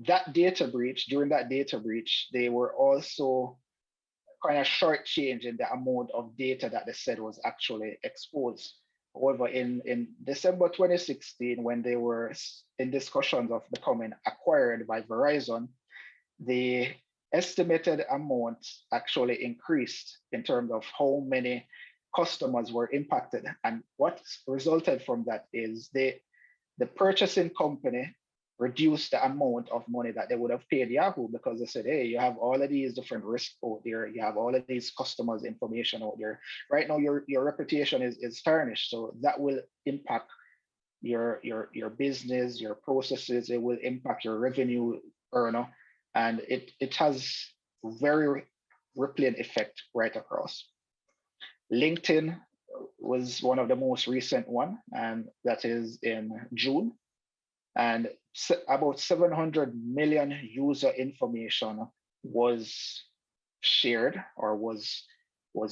that data breach, during that data breach, they were also kind of shortchanging the amount of data that they said was actually exposed. However, in December 2016, when they were in discussions of becoming acquired by Verizon, the estimated amount actually increased in terms of how many customers were impacted. And what resulted from that is the purchasing company reduce the amount of money that they would have paid Yahoo, because they said, hey, you have all of these different risks out there. You have all of these customers' information out there. Right now, your reputation is tarnished. So that will impact your business, your processes. It will impact your revenue earner. And it has very rippling effect right across. LinkedIn was one of the most recent one, and that is in June. And about 700 million user information was shared or was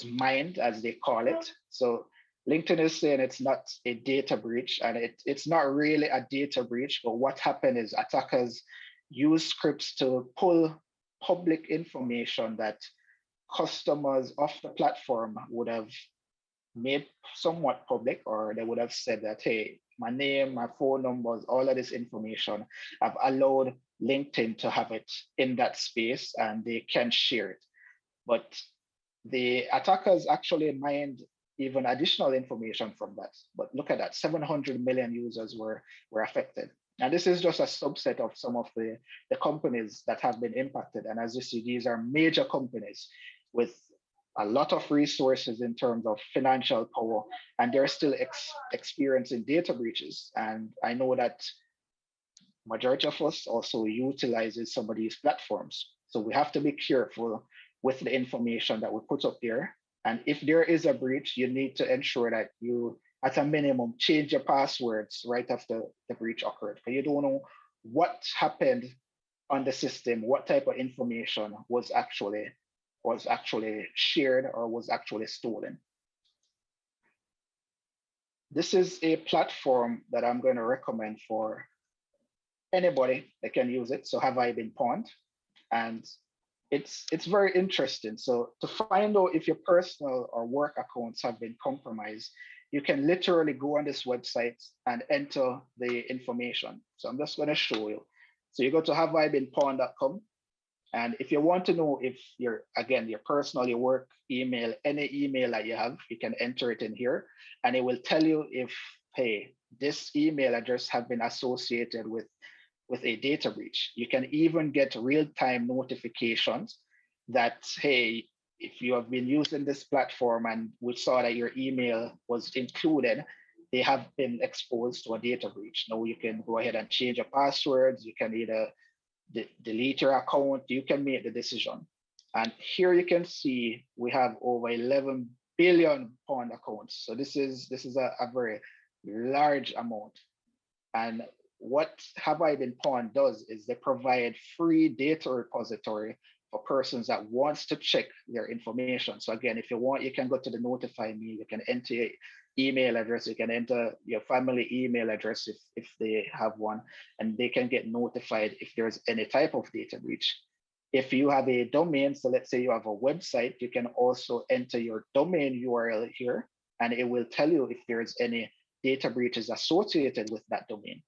mined, as they call it. So LinkedIn is saying it's not a data breach, and it's not really a data breach, but what happened is attackers use scripts to pull public information that customers of the platform would have made somewhat public, or they would have said that, hey, my name, my phone numbers, all of this information, I've allowed LinkedIn to have it in that space and they can share it. But the attackers actually mined even additional information from that. But look at that, 700 million users were affected. And this is just a subset of some of the companies that have been impacted. And as you see, these are major companies with a lot of resources in terms of financial power, and they're still experiencing data breaches. And I know that majority of us also utilizes some of these platforms. So we have to be careful with the information that we put up there. And if there is a breach, you need to ensure that you, at a minimum, change your passwords right after the breach occurred. Because you don't know what happened on the system, what type of information was actually shared or was actually stolen. This is a platform that I'm going to recommend for anybody that can use it. So Have I Been Pawned? And it's very interesting. So to find out if your personal or work accounts have been compromised, you can literally go on this website and enter the information. So I'm just going to show you. So you go to haveibeenpawned.com. And if you want to know if your personal, your work email, any email that you have, you can enter it in here, and it will tell you if, hey, this email address have been associated with a data breach. You can even get real-time notifications that, hey, if you have been using this platform and we saw that your email was included, they have been exposed to a data breach. Now you can go ahead and change your passwords. You can either delete your account, you can make the decision. And here you can see we have over 11 billion pawned accounts. So this is a very large amount. And what Have I Been Pawned does is they provide free data repository for persons that wants to check their information. So again, if you want, you can go to the notify me, you can enter your email address, you can enter your family email address if they have one, and they can get notified if there's any type of data breach. If you have a domain, so let's say you have a website, you can also enter your domain URL here, and it will tell you if there's any data breaches associated with that domain.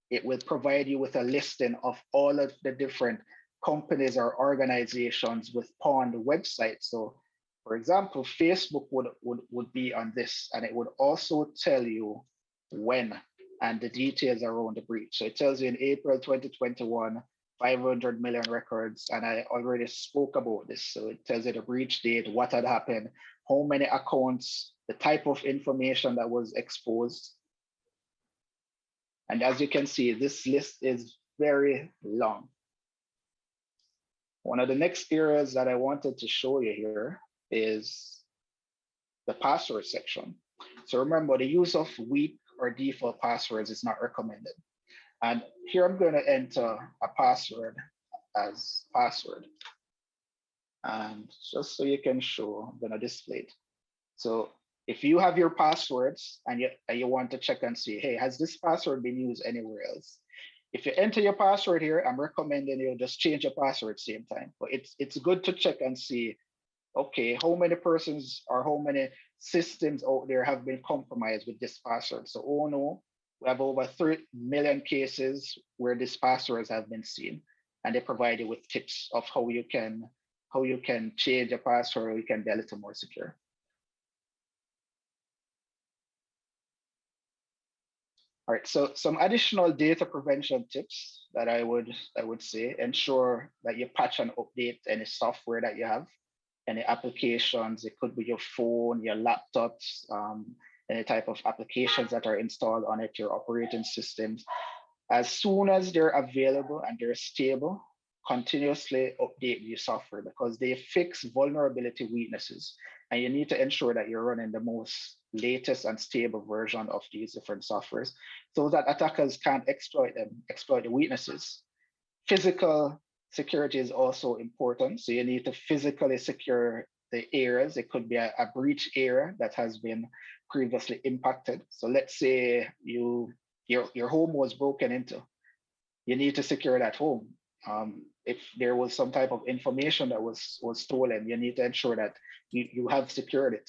It will provide you with a listing of all of the different companies or organizations with pawned websites. So For example, Facebook would be on this, and it would also tell you when and the details around the breach. So it tells you in April 2021, 500 million records, and I already spoke about this. So it tells you the breach date, what had happened, how many accounts, the type of information that was exposed. And as you can see, this list is very long. One of the next areas that I wanted to show you here is the password section. So remember, the use of weak or default passwords is not recommended. And here I'm going to enter a password as password. And just so you can show, I'm going to display it. So if you have your passwords and you want to check and see, hey, has this password been used anywhere else? If you enter your password here, I'm recommending you just change your password same time. But it's good to check and see, okay, how many persons or how many systems out there have been compromised with this password? So, oh no, we have over 3 million cases where these passwords have been seen, and they provide you with tips of how you can change a password or you can be a little more secure. All right, so some additional data prevention tips that I would say: ensure that you patch and update any software that you have, any applications. It could be your phone, your laptops, any type of applications that are installed on it, your operating systems. As soon as they're available and they're stable, continuously update your software because they fix vulnerability weaknesses. And you need to ensure that you're running the most latest and stable version of these different softwares so that attackers can't exploit the weaknesses. Physical security is also important. So you need to physically secure the areas. It could be a breach area that has been previously impacted. So let's say your home was broken into. You need to secure that home. If there was some type of information that was stolen, you need to ensure that you have secured it.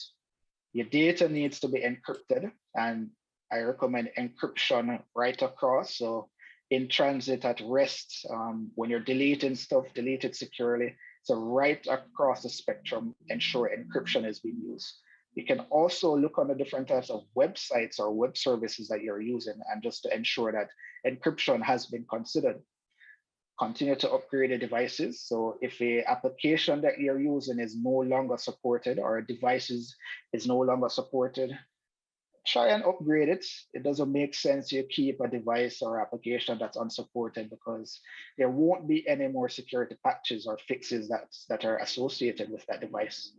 Your data needs to be encrypted, and I recommend encryption right across. So in transit, at rest, when you're deleting stuff, delete it securely. So right across the spectrum, ensure encryption is being used. You can also look on the different types of websites or web services that you're using, and just to ensure that encryption has been considered. Continue to upgrade the devices. So if a application that you're using is no longer supported or a device is no longer supported, try and upgrade it. It doesn't make sense you keep a device or application that's unsupported because there won't be any more security patches or fixes that are associated with that device.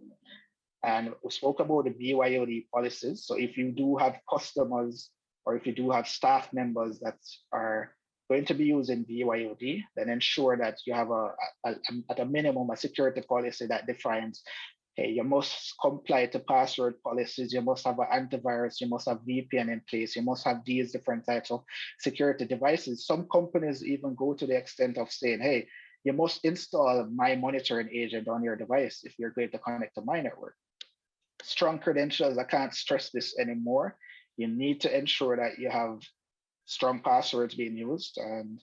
And we spoke about the BYOD policies. So if you do have customers or if you do have staff members that are going to be using BYOD, then ensure that you have at a minimum a security policy that defines, hey, you must comply to password policies, you must have an antivirus, you must have VPN in place, you must have these different types of security devices. Some companies even go to the extent of saying, hey, you must install my monitoring agent on your device if you're going to connect to my network. Strong credentials, I can't stress this anymore. You need to ensure that you have strong passwords being used, and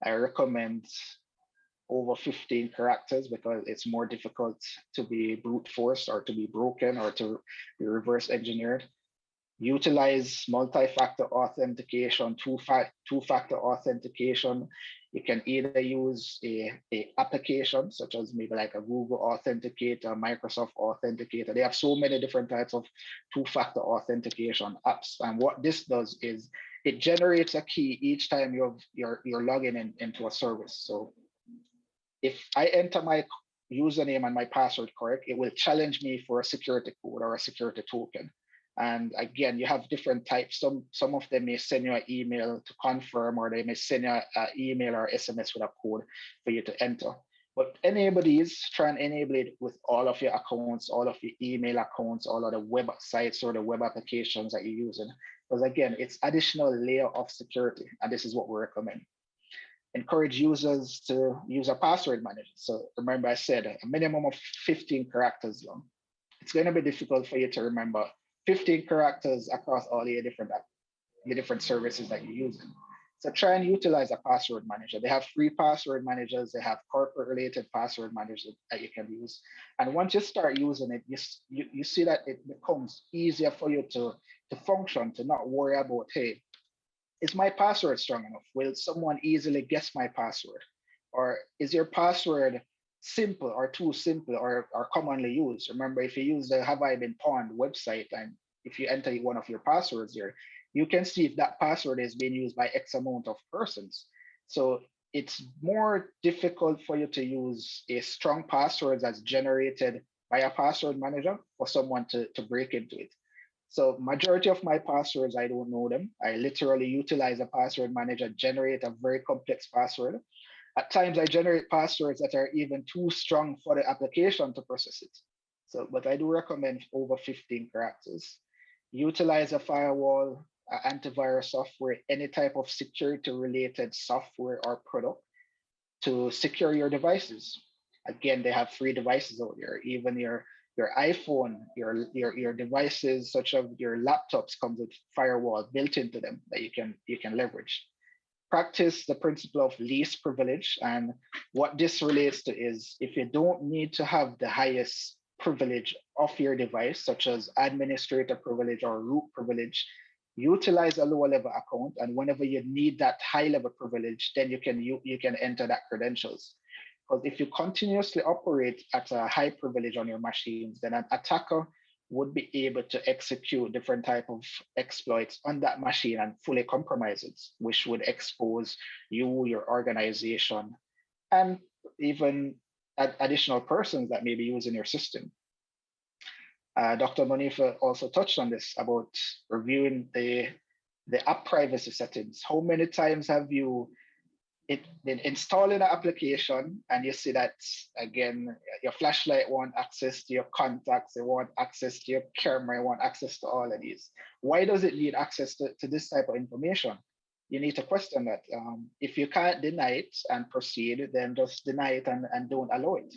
I recommend over 15 characters because it's more difficult to be brute forced or to be broken or to be reverse engineered. Utilize multi-factor authentication, two-factor authentication. You can either use a application such as maybe like a Google Authenticator, Microsoft Authenticator. They have so many different types of two-factor authentication apps. And what this does is it generates a key each time you're logging into a service. So if I enter my username and my password correct, it will challenge me for a security code or a security token. And again, you have different types. Some of them may send you an email to confirm, or they may send you an email or SMS with a code for you to enter. But enable these, try and enable it with all of your accounts, all of your email accounts, all of the websites or the web applications that you're using. Because again, it's additional layer of security, and this is what we recommend. Encourage users to use a password manager. So remember, I said a minimum of 15 characters long. It's going to be difficult for you to remember 15 characters across all your different services that you're using. So try and utilize a password manager. They have free password managers. They have corporate related password managers that you can use. And once you start using it, you see that it becomes easier for you to function, to not worry about, hey, is my password strong enough? Will someone easily guess my password? Or is your password simple or too simple or commonly used? Remember, if you use the Have I Been Pawned website, and if you enter one of your passwords here, you can see if that password is being used by X amount of persons. So it's more difficult for you to use a strong password that's generated by a password manager for someone to break into it. So majority of my passwords, I don't know them. I literally utilize a password manager, generate a very complex password. At times I generate passwords that are even too strong for the application to process it. So, but I do recommend over 15 characters. Utilize a firewall, antivirus software, any type of security related software or product to secure your devices. Again, they have free devices out there. Even your iPhone, your devices such as your laptops come with firewall built into them that you can leverage. Practice the principle of least privilege, and what this relates to is if you don't need to have the highest privilege of your device, such as administrator privilege or root privilege, utilize a lower level account, and whenever you need that high level privilege, then you can enter that credentials. Because if you continuously operate at a high privilege on your machines, then an attacker would be able to execute different type of exploits on that machine and fully compromise it, which would expose you, your organization, and even additional persons that may be using your system. Dr. Monifa also touched on this about reviewing the app privacy settings. How many times have you been installing an application and you see that, again, your flashlight want access to your contacts, they want access to your camera, they want access to all of these. Why does it need access to this type of information? You need to question that. If you can't deny it and proceed, then just deny it and don't allow it.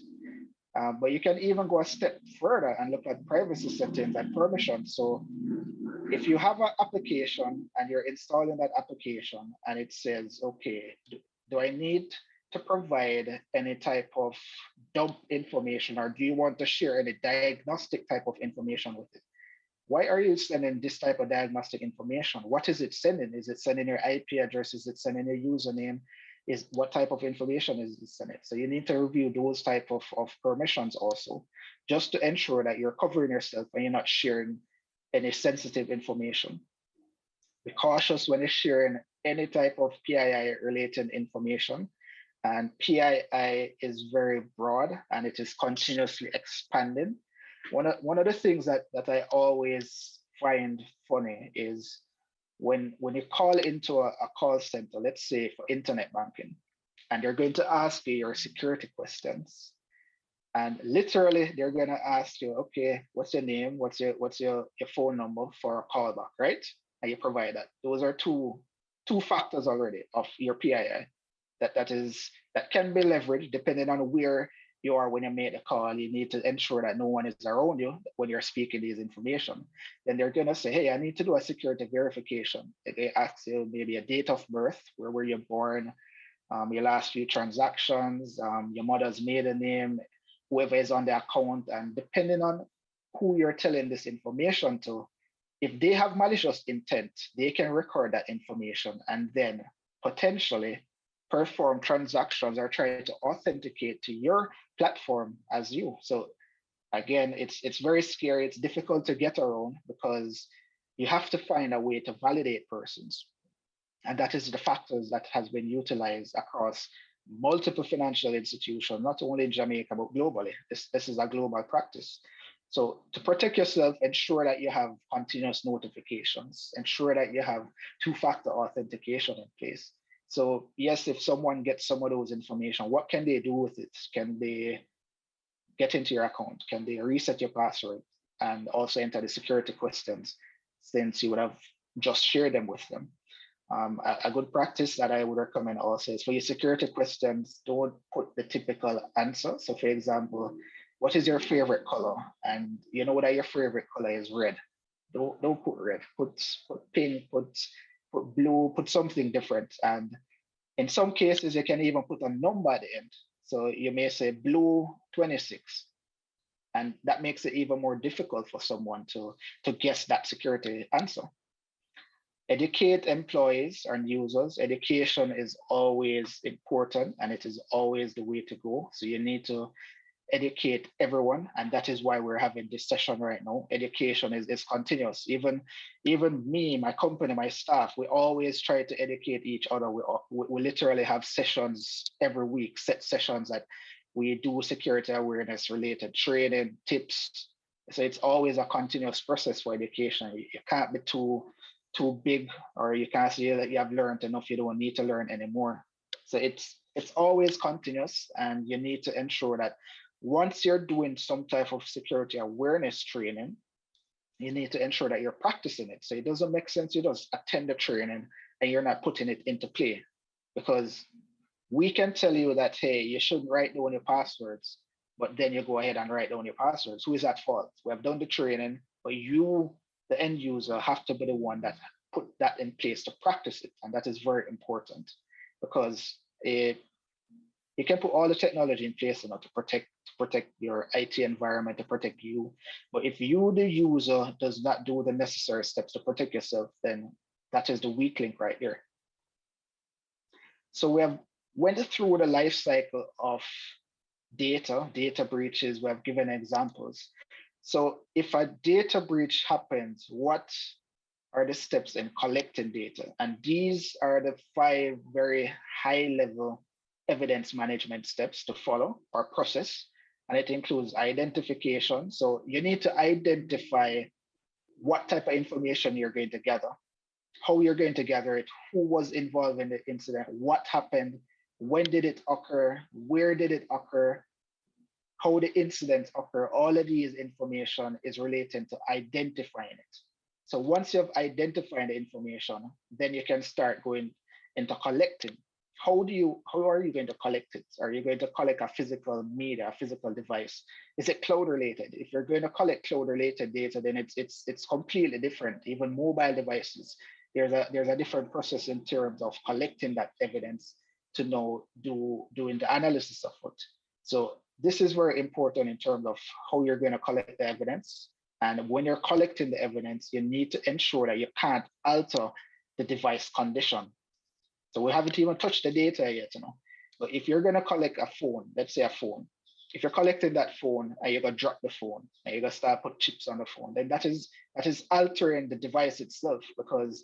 But you can even go a step further and look at privacy settings and permissions. So if you have an application and you're installing that application and it says, okay, do I need to provide any type of dump information, or do you want to share any diagnostic type of information with it? Why are you sending this type of diagnostic information? What is it sending? Is it sending your IP address? Is it sending your username? Is what type of information is it sending? So you need to review those type of permissions also, just to ensure that you're covering yourself and you're not sharing any sensitive information. Be cautious when you're sharing any type of PII related information. And PII is very broad and it is continuously expanding. One of the things that I always find funny is when you call into a call center, let's say for internet banking, and they're going to ask you your security questions. And literally they're going to ask you, okay, what's your name? What's your phone number for a callback, right? And you provide that. Those are two factors already of your PII that can be leveraged depending on where you are when you make the call. You need to ensure that no one is around you when you're speaking this information. Then they're gonna say, hey, I need to do a security verification. They ask you maybe a date of birth, where were you born, your last few transactions, your mother's maiden name, whoever is on the account, and depending on who you're telling this information to, if they have malicious intent, they can record that information and then potentially perform transactions or try to authenticate to your platform as you. So again, it's very scary. It's difficult to get around because you have to find a way to validate persons. And that is the factors that has been utilized across multiple financial institutions, not only in Jamaica, but globally. This is a global practice. So to protect yourself, ensure that you have continuous notifications, ensure that you have two-factor authentication in place. So yes, if someone gets some of those information, what can they do with it? Can they get into your account? Can they reset your password and also enter the security questions since you would have just shared them with them? A good practice that I would recommend also is for your security questions, don't put the typical answer. So for example, what is your favorite color? And you know that your favorite color is red. Don't put red, put pink, put put blue, put something different. And in some cases, you can even put a number at the end. So you may say blue 26. And that makes it even more difficult for someone to guess that security answer. Educate employees and users. Education is always important, and it is always the way to go. So you need to educate everyone, and that is why we're having this session right now. Education is continuous. Even me, my company, my staff, we always try to educate each other. We literally have sessions every week, set sessions that we do security awareness related training, tips. So it's always a continuous process for education. You can't be too big, or you can't say that you have learned enough, you don't need to learn anymore. So it's always continuous, and you need to ensure that once you're doing some type of security awareness training, you need to ensure that you're practicing it. So it doesn't make sense you just attend the training and you're not putting it into play, because we can tell you that, hey, you shouldn't write down your passwords, but then you go ahead and write down your passwords. Who is at fault? We have done the training, but you, the end user, have to be the one that put that in place to practice it. And that is very important, because you can put all the technology in place, to protect your IT environment, to protect you. But if you, the user, does not do the necessary steps to protect yourself, then that is the weak link right there. So we have went through the life cycle of data breaches. We have given examples. So if a data breach happens, what are the steps in collecting data? And these are the 5 very high level evidence management steps to follow or process. And it includes identification. So you need to identify what type of information you're going to gather, how you're going to gather it, who was involved in the incident, what happened, when did it occur, where did it occur, how the incident occurred. All of these information is related to identifying it. So once you have identified the information, then you can start going into collecting. How are you going to collect it? Are you going to collect a physical media, a physical device? Is it cloud related? If you're going to collect cloud related data, then it's completely different. Even mobile devices, there's a different process in terms of collecting that evidence to know doing the analysis of it. So this is very important in terms of how you're going to collect the evidence. And when you're collecting the evidence, you need to ensure that you can't alter the device condition. So we haven't even touched the data yet, But if you're going to collect a phone, let's say a phone, if you're collecting that phone and you're going to drop the phone and you're going to start put chips on the phone, then that is altering the device itself, because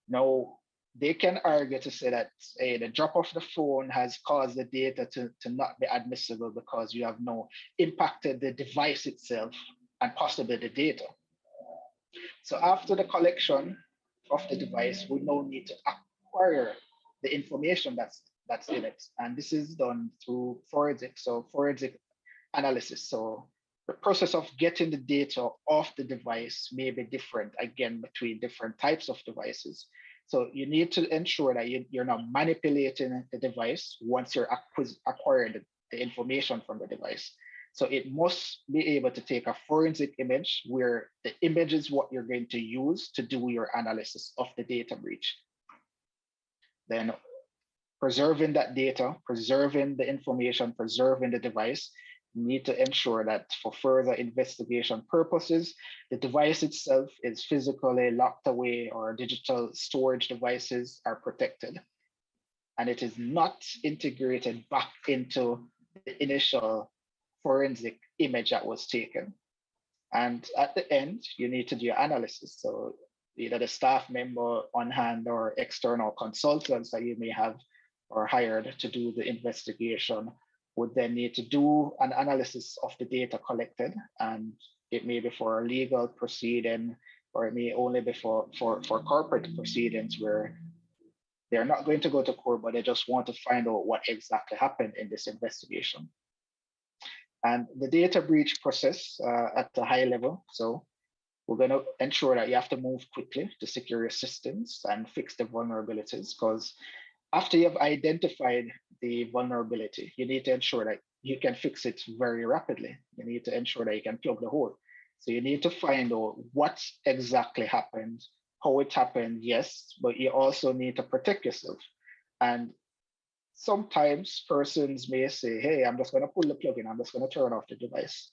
now they can argue to say that the drop of the phone has caused the data to not be admissible because you have now impacted the device itself and possibly the data. So after the collection of the device, we now need to acquire the information that's in it. And this is done through forensic analysis. So the process of getting the data off the device may be different, again, between different types of devices. So you need to ensure that you're not manipulating the device once you're acquiring the information from the device. So it must be able to take a forensic image where the image is what you're going to use to do your analysis of the data breach. Then preserving that data, preserving the information, preserving the device, you need to ensure that for further investigation purposes, the device itself is physically locked away or digital storage devices are protected. And it is not integrated back into the initial forensic image that was taken. And at the end, you need to do your analysis. So either the staff member on hand or external consultants that you may have or hired to do the investigation would then need to do an analysis of the data collected. And it may be for a legal proceeding, or it may only be for corporate proceedings where they're not going to go to court, but they just want to find out what exactly happened in this investigation. And the data breach process at a high level. So we're going to ensure that you have to move quickly to secure your systems and fix the vulnerabilities, because after you've identified the vulnerability, you need to ensure that you can fix it very rapidly. You need to ensure that you can plug the hole. So you need to find out what exactly happened how it happened, yes, but you also need to protect yourself. And sometimes persons may say, hey, I'm just going to pull the plug in, I'm just going to turn off the device.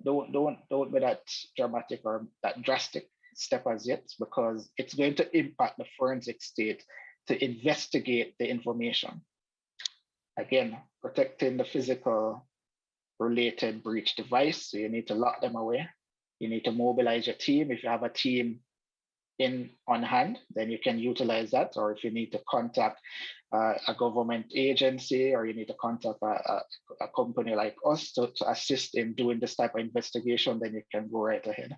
Don't be that dramatic or that drastic step as yet, because it's going to impact the forensic state to investigate the information. Again, protecting the physical related breach device. So you need to lock them away. You need to mobilize your team. If you have a team on hand, then you can utilize that. Or if you need to contact a government agency, or you need to contact a company like us to assist in doing this type of investigation, then you can go right ahead.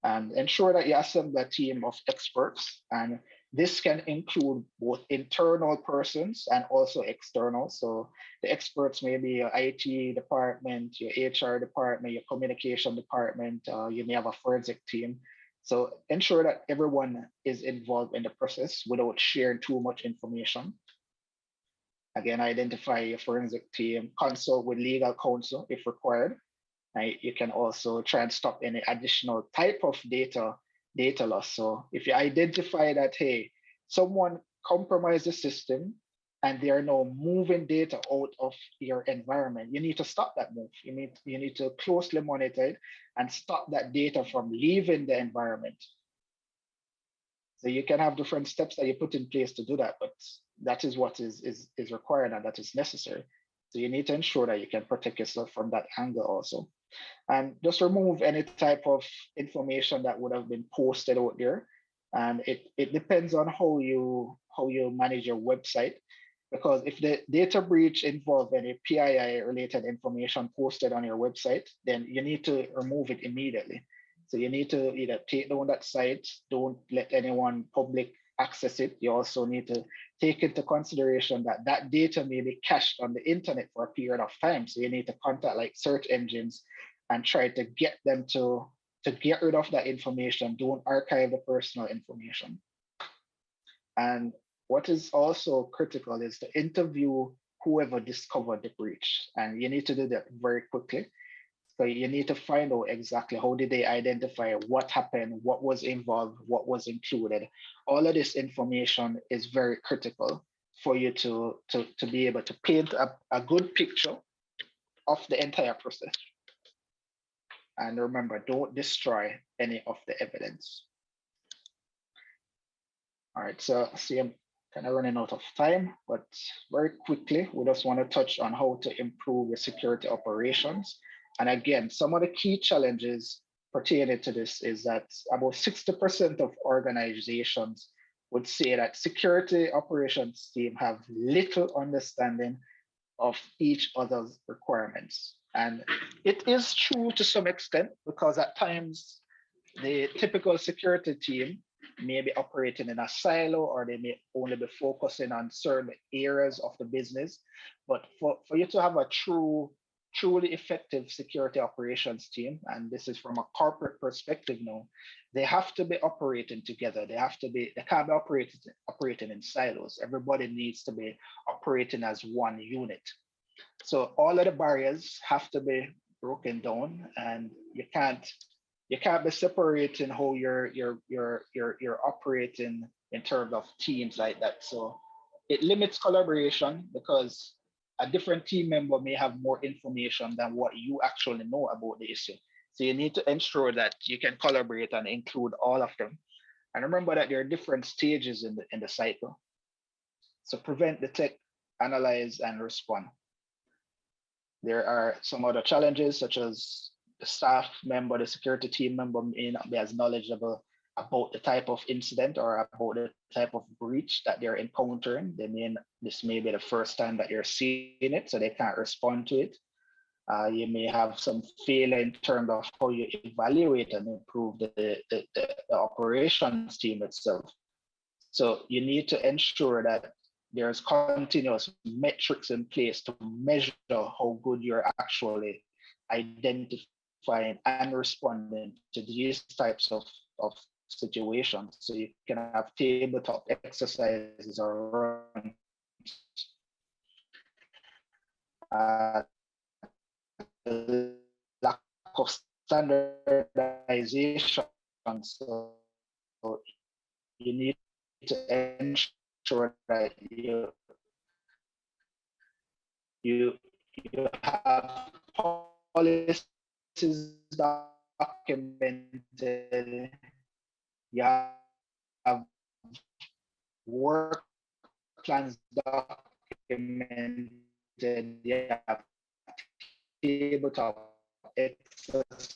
And ensure that you assemble a team of experts. And this can include both internal persons and also external. So the experts may be your IT department, your HR department, your communication department, you may have a forensic team. So ensure that everyone is involved in the process without sharing too much information. Again, identify your forensic team, consult with legal counsel if required. You can also try and stop any additional type of data loss. So if you identify that, hey, someone compromised the system and they are now moving data out of your environment, you need to stop that move. You need to closely monitor it and stop that data from leaving the environment. So you can have different steps that you put in place to do that, but that is what is required and that is necessary. So you need to ensure that you can protect yourself from that angle also. And just remove any type of information that would have been posted out there. And it depends on how you manage your website, because if the data breach involves any PII related information posted on your website, then you need to remove it immediately. So you need to either take down that site, don't let anyone public access it. You also need to take into consideration that that data may be cached on the internet for a period of time. So you need to contact like search engines and try to get them to get rid of that information. Don't archive the personal information. And what is also critical is to interview whoever discovered the breach. And you need to do that very quickly. So you need to find out exactly how did they identify what happened, what was involved, what was included. All of this information is very critical for you to be able to paint a good picture of the entire process. And remember, don't destroy any of the evidence. All right, so see, I'm kind of running out of time, but very quickly, we just want to touch on how to improve your security operations. And again, some of the key challenges pertaining to this is that about 60% of organizations would say that security operations team have little understanding of each other's requirements. And it is true to some extent, because at times the typical security team may be operating in a silo, or they may only be focusing on certain areas of the business. But for you to have a truly effective security operations team, and this is from a corporate perspective now, they have to be operating together. They can't be operating in silos. Everybody needs to be operating as one unit. So all of the barriers have to be broken down, and you can't be separating how you're operating in terms of teams like that. So it limits collaboration, because a different team member may have more information than what you actually know about the issue. So you need to ensure that you can collaborate and include all of them. And remember that there are different stages in the cycle. So prevent, detect, analyze, and respond. There are some other challenges, such as the staff member, the security team member may not be as knowledgeable about the type of incident or about the type of breach that they're encountering. This may be the first time that you're seeing it, so they can't respond to it. You may have some failure in terms of how you evaluate and improve the operations team itself. So you need to ensure that there's continuous metrics in place to measure how good you're actually identifying and responding to these types of situations. So you can have tabletop exercises or run lack of standardization. So you need to ensure that you have policies documented, you have work plans documented, you have tabletop exercises,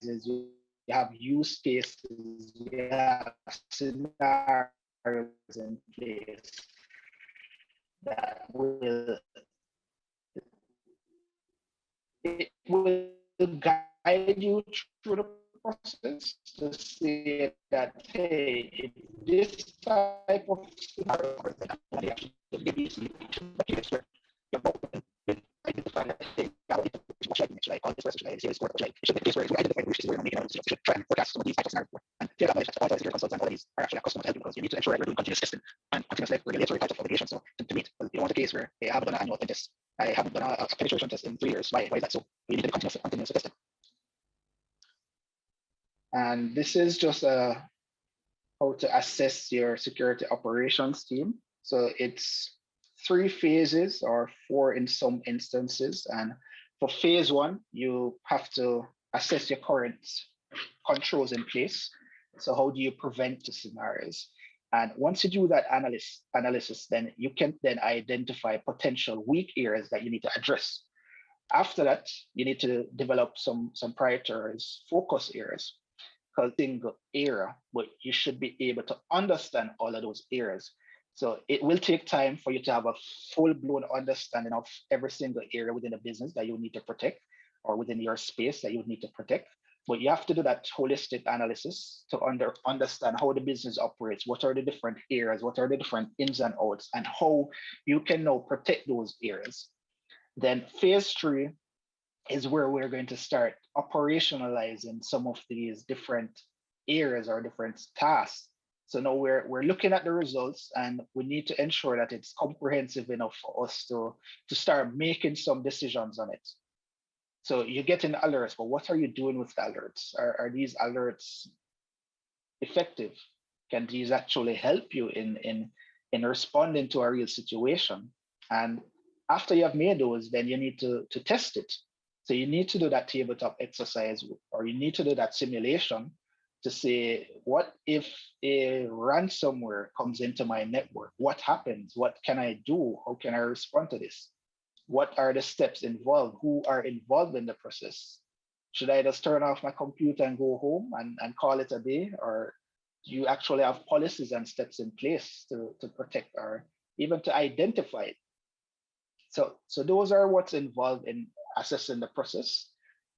you have use cases, you have scenarios in place that will guide you through the process to say that, hey, if this type of scenario like all this versus like serious sport, like it should be a case where you identify the issues where you're making out, you should try and forecast some of these types of scenarios. And the knowledge that all your consultants and all these are actually accustomed to help, because you need to ensure that you're doing continuous testing and continuous regulatory types of obligations. So to meet, you don't want a case where, hey, I haven't done an annual test, I haven't done a penetration test in 3 years. Why is that so? You need to continuous testing. And this is just how to assess your security operations team. So it's 3 phases or 4 in some instances. And for phase 1, you have to assess your current controls in place. So how do you prevent the scenarios? And once you do that analysis, then you can then identify potential weak areas that you need to address. After that, you need to develop some prioritized focus areas, because single area, but you should be able to understand all of those areas. So it will take time for you to have a full-blown understanding of every single area within a business that you need to protect, or within your space that you need to protect. But you have to do that holistic analysis to understand how the business operates, what are the different areas, what are the different ins and outs, and how you can now protect those areas. Then phase 3 is where we're going to start operationalizing some of these different areas or different tasks. So now we're looking at the results, and we need to ensure that it's comprehensive enough for us to start making some decisions on it. So you're getting alerts, but what are you doing with the alerts? Are these alerts effective? Can these actually help you in responding to a real situation? And after you have made those, then you need to test it. So you need to do that tabletop exercise, or you need to do that simulation to say, what if a ransomware comes into my network? What happens? What can I do? How can I respond to this? What are the steps involved? Who are involved in the process? Should I just turn off my computer and go home and call it a day? Or do you actually have policies and steps in place to protect, or even to identify it? So those are what's involved in assessing the process.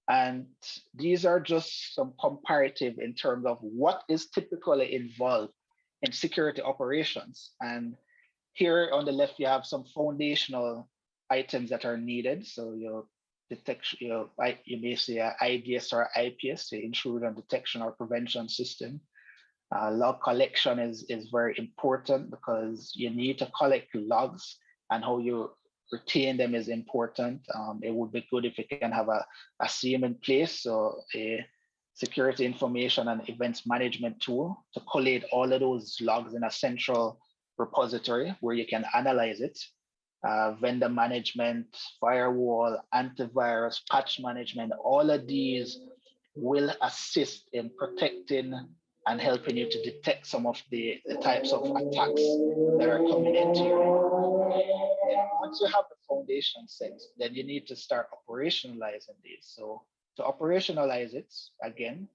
And these are just some comparative in terms of what is typically involved in security operations. And here on the left, you have some foundational items that are needed. So your detection, you may say IDS or IPS, the intrusion detection or prevention system. Log collection is very important, because you need to collect logs, and how you retain them is important. It would be good if you can have a SIEM in place, so a security information and events management tool to collate all of those logs in a central repository where you can analyze it. Vendor management, firewall, antivirus, patch management, all of these will assist in protecting and helping you to detect some of the types of attacks that are coming into your network. Once you have the foundation set, then you need to start operationalizing these. So to operationalize it, again,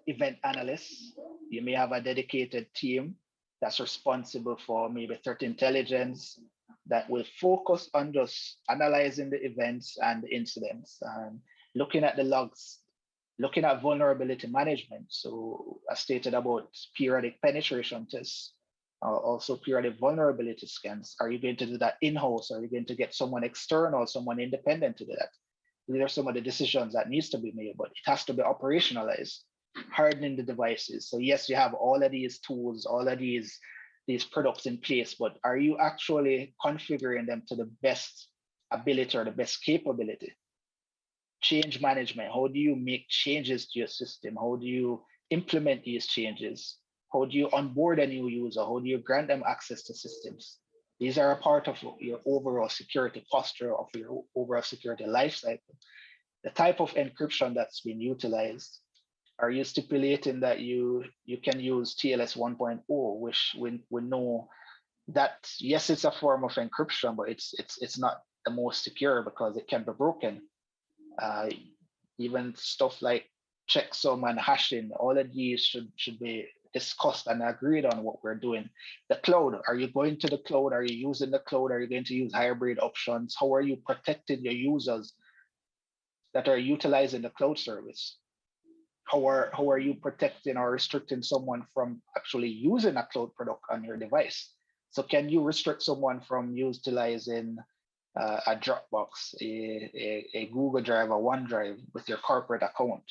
event analysts, you may have a dedicated team that's responsible for maybe threat intelligence, that will focus on just analyzing the events and the incidents, and looking at the logs, looking at vulnerability management. So I stated about periodic penetration tests, also periodic vulnerability scans. Are you going to do that in-house? Are you going to get someone external, someone independent to do that? These are some of the decisions that needs to be made, but it has to be operationalized. Hardening the devices. So yes, you have all of these tools, all of these products in place, but are you actually configuring them to the best ability or the best capability? change management. How do you make changes to your system? How do you implement these changes? How do you onboard a new user? How do you grant them access to systems? These are a part of your overall security posture, of your overall security lifecycle. The type of encryption that's been utilized. Are you stipulating that you can use TLS 1.0, which we know that, yes, it's a form of encryption, but it's not the most secure because it can be broken. Even stuff like checksum and hashing, all of these should be discussed and agreed on what we're doing. The cloud, are you going to the cloud? Are you using the cloud? Are you going to use hybrid options? How are you protecting your users that are utilizing the cloud service? How are you protecting or restricting someone from actually using a cloud product on your device? So can you restrict someone from utilizing a Dropbox, a Google Drive, or OneDrive with your corporate account?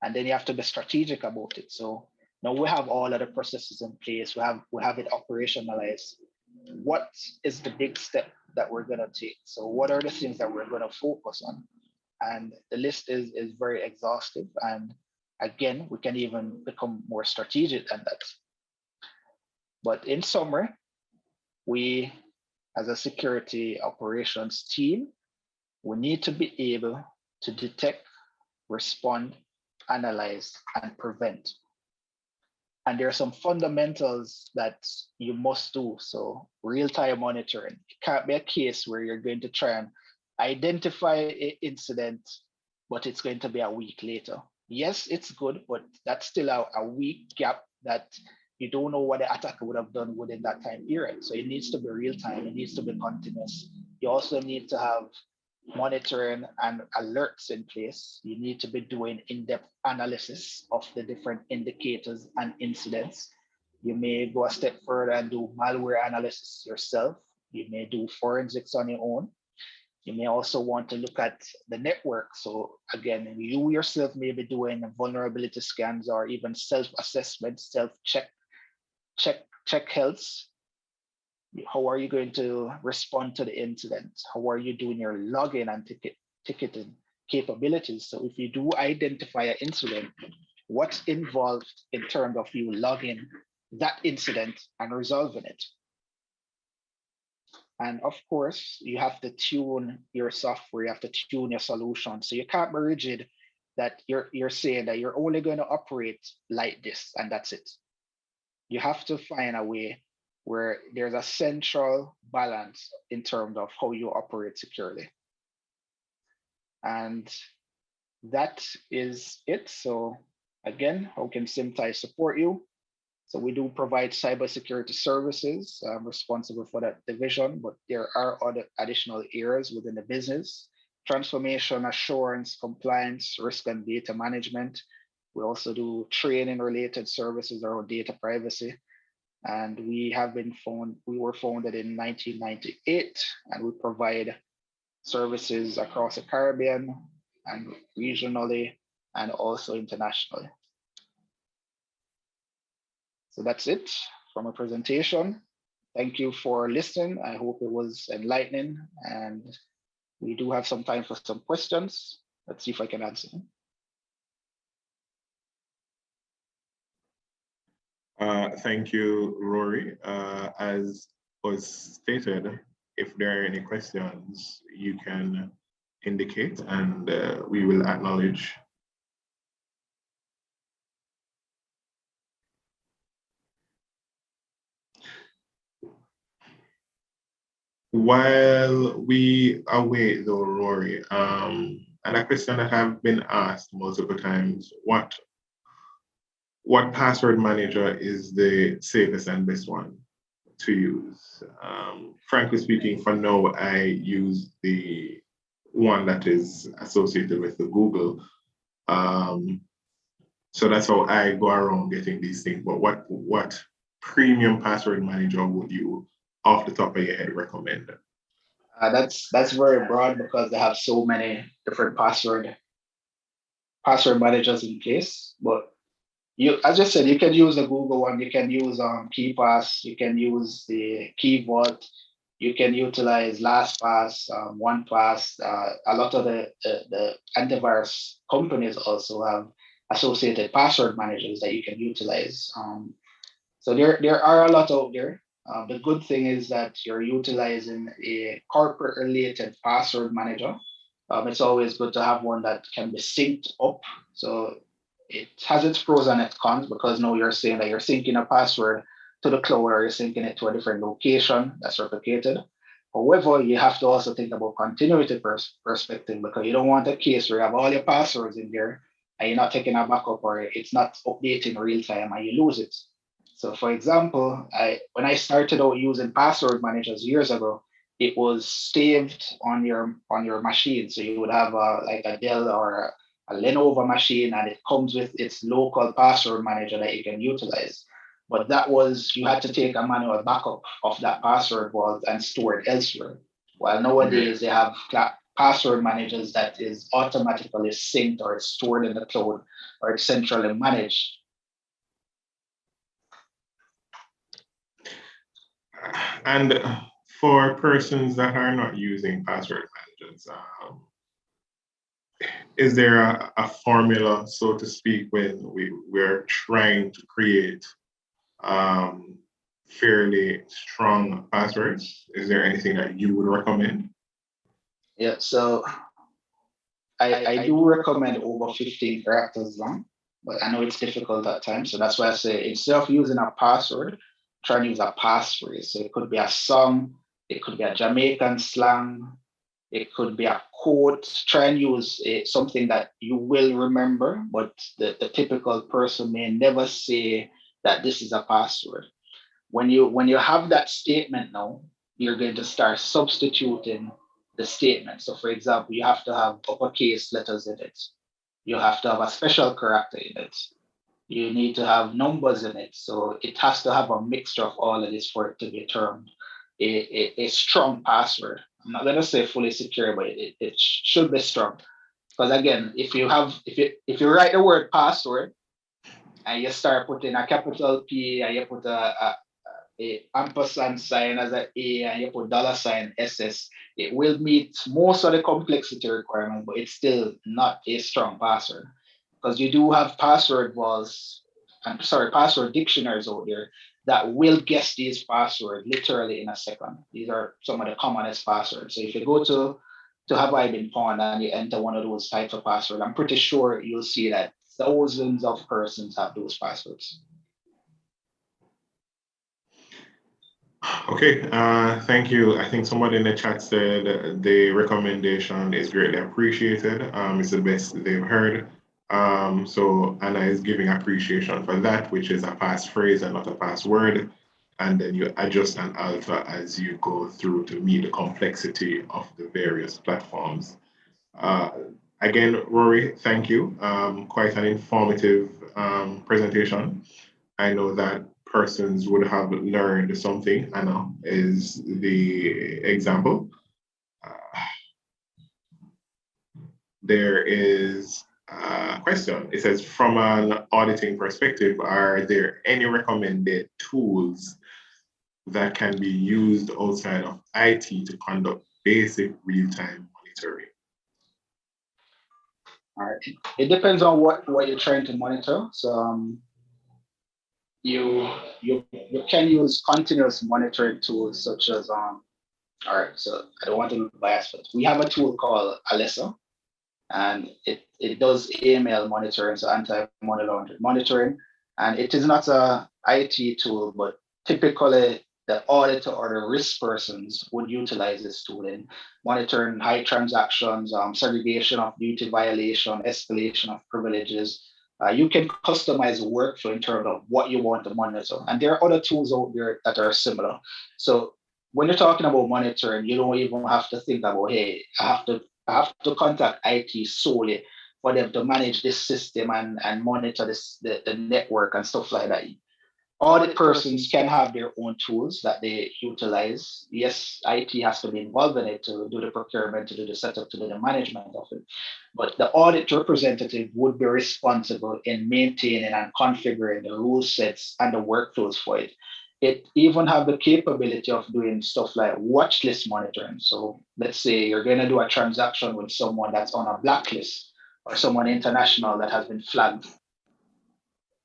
And then you have to be strategic about it. So now we have all of the processes in place. We have it operationalized. What is the big step that we're going to take? So what are the things that we're going to focus on? And the list is very exhaustive. And again, we can even become more strategic than that. But in summary, we, as a security operations team, we need to be able to detect, respond, analyze, and prevent. And there are some fundamentals that you must do. So real-time monitoring. It can't be a case where you're going to try and identify an incident, but it's going to be a week later. Yes, it's good, but that's still a week gap that you don't know what the attacker would have done within that time period. So it needs to be real time, it needs to be continuous. You also need to have monitoring and alerts in place. You need to be doing in-depth analysis of the different indicators and incidents. You may go a step further and do malware analysis yourself. You may do forensics on your own. You may also want to look at the network. So again, you yourself may be doing vulnerability scans or even self-assessment, check health. How are you going to respond to the incident? How are you doing your login and ticketing capabilities? So if you do identify an incident, what's involved in terms of you logging that incident and resolving it? And of course, you have to tune your software, you have to tune your solution. So you can't be rigid that you're saying that you're only going to operate like this and that's it. You have to find a way where there's a central balance in terms of how you operate securely. And that is it. So again, how can SimTie support you? So we do provide cybersecurity services. I'm responsible for that division, but there are other additional areas within the business: transformation, assurance, compliance, risk and data management. We also do training related services around data privacy. And we were founded in 1998, and we provide services across the Caribbean and regionally and also internationally. So that's it from a presentation. Thank you for listening. I hope it was enlightening, and we do have some time for some questions. Let's see if I can answer them. Thank you, Rory. As was stated, if there are any questions, you can indicate and we will acknowledge. While we await though, Rory, and a question that I've been asked multiple times, what password manager is the safest and best one to use? Frankly speaking, for now, I use the one that is associated with the Google. So that's how I go around getting these things. But what premium password manager would you, off the top of your head, recommend? That's very broad because they have so many different password managers in place. But you, as I said, you can use the Google one, you can use KeyPass, you can use the Key Vault. You can utilize LastPass, OnePass. A lot of the antivirus companies also have associated password managers that you can utilize. So there are a lot out there. The good thing is that you're utilizing a corporate related password manager. It's always good to have one that can be synced up. So it has its pros and its cons, because now you're saying that you're syncing a password to the cloud, or you're syncing it to a different location that's replicated. However, you have to also think about continuity perspective, because you don't want a case where you have all your passwords in there and you're not taking a backup, or it's not updating real time and you lose it. So for example, when I started out using password managers years ago, it was saved on your machine. So you would have like a Dell or a Lenovo machine, and it comes with its local password manager that you can utilize. But that was, you had to take a manual backup of that password vault and store it elsewhere. Well, nowadays they have password managers that is automatically synced, or it's stored in the cloud, or it's centrally managed. And for persons that are not using password managers, is there a formula, so to speak, when we're trying to create fairly strong passwords? Is there anything that you would recommend? Yeah, so I do recommend over 15 characters long, but I know it's difficult at times. So that's why I say, instead of using a password, try and use a passphrase. So it could be a song, it could be a Jamaican slang, it could be a quote. Try and use something that you will remember, but the typical person may never say that this is a password. When you have that statement now, you're going to start substituting the statement. So for example, you have to have uppercase letters in it. You have to have a special character in it. You need to have numbers in it. So it has to have a mixture of all of this for it to be termed a strong password. I'm not going to say fully secure, but it should be strong. Because again, if you write the word password and you start putting a capital P and you put a ampersand sign as an A and you put $ SS, it will meet most of the complexity requirements, but it's still not a strong password. Because you do have password password dictionaries out there that will guess these passwords literally in a second. These are some of the commonest passwords. So if you go to Have I Been Pawned and you enter one of those types of password, I'm pretty sure you'll see that thousands of persons have those passwords. Okay, thank you. I think somebody in the chat said the recommendation is greatly appreciated. It's the best they've heard. So Anna is giving appreciation for that, which is a passphrase and not a password. And then you adjust and alter as you go through to meet the complexity of the various platforms. Again, Rory, thank you. Quite an informative presentation. I know that persons would have learned something. Anna is the example. There is a question. It says, from an auditing perspective, are there any recommended tools that can be used outside of IT to conduct basic real-time monitoring? All right. It depends on what you're trying to monitor. So you can use continuous monitoring tools such as all right, so I don't want to be biased, but we have a tool called Alessa, and it does AML monitoring, so anti-money laundering monitoring, and it is not a IT tool, but typically the auditor or the risk persons would utilize this tool in monitoring high transactions, segregation of duty violation, escalation of privileges. You can customize the workflow in terms of what you want to monitor. And there are other tools out there that are similar. So when you're talking about monitoring, you don't even have to think about, hey, I have to contact IT solely for them to manage this system and monitor the network and stuff like that. Audit persons can have their own tools that they utilize. Yes, IT has to be involved in it to do the procurement, to do the setup, to do the management of it. But the audit representative would be responsible in maintaining and configuring the rule sets and the workflows for it. it even have the capability of doing stuff like watch list monitoring. So let's say you're going to do a transaction with someone that's on a blacklist or someone international that has been flagged.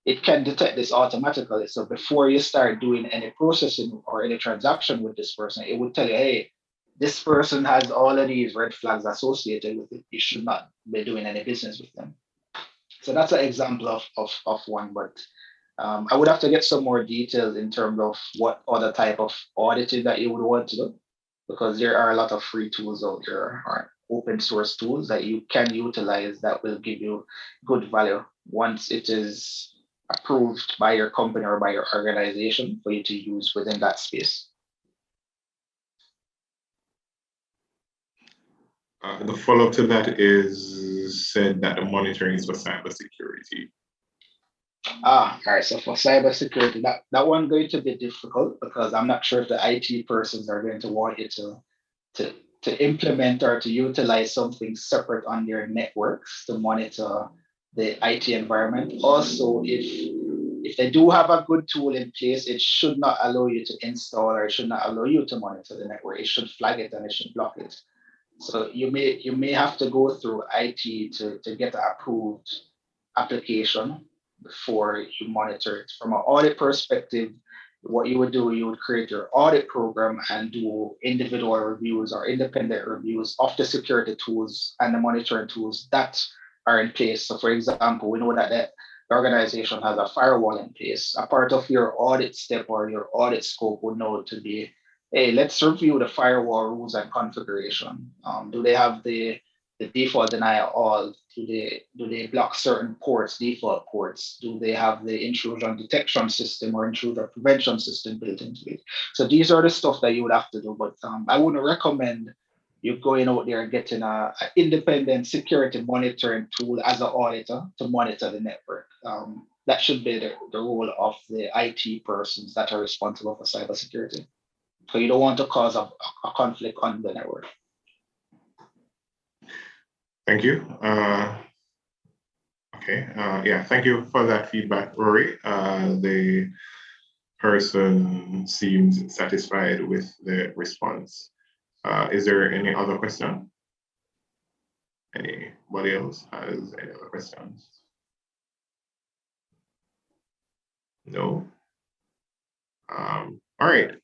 It can detect this automatically. So before you start doing any processing or any transaction with this person, it would tell you, hey, this person has all of these red flags associated with it. You should not be doing any business with them. So that's an example of one, but I would have to get some more details in terms of what other type of auditing that you would want to do, because there are a lot of free tools out there or open source tools that you can utilize that will give you good value once it is approved by your company or by your organization for you to use within that space. The follow-up to that is said that the monitoring is for cybersecurity. All right. So for cybersecurity, that one going to be difficult because I'm not sure if the IT persons are going to want you to implement or to utilize something separate on their networks to monitor the IT environment. Also, if they do have a good tool in place, it should not allow you to install or it should not allow you to monitor the network. It should flag it and it should block it. So you may have to go through IT to get an approved application before you monitor it. From an audit perspective, what you would do, you would create your audit program and do individual reviews or independent reviews of the security tools and the monitoring tools that are in place. So for example, we know that the organization has a firewall in place. A part of your audit step or your audit scope would know to be, hey, let's review the firewall rules and configuration. Do they have the default deny all? Do they block certain ports, default ports? Do they have the intrusion detection system or intrusion prevention system built into it? So these are the stuff that you would have to do, but I wouldn't recommend you going out there and getting an independent security monitoring tool as an auditor to monitor the network. That should be the role of the IT persons that are responsible for cybersecurity. So you don't want to cause a conflict on the network. Thank you. Okay, yeah, thank you for that feedback, Rory. The person seems satisfied with the response. Is there any other question? Anybody else has any other questions? No? All right,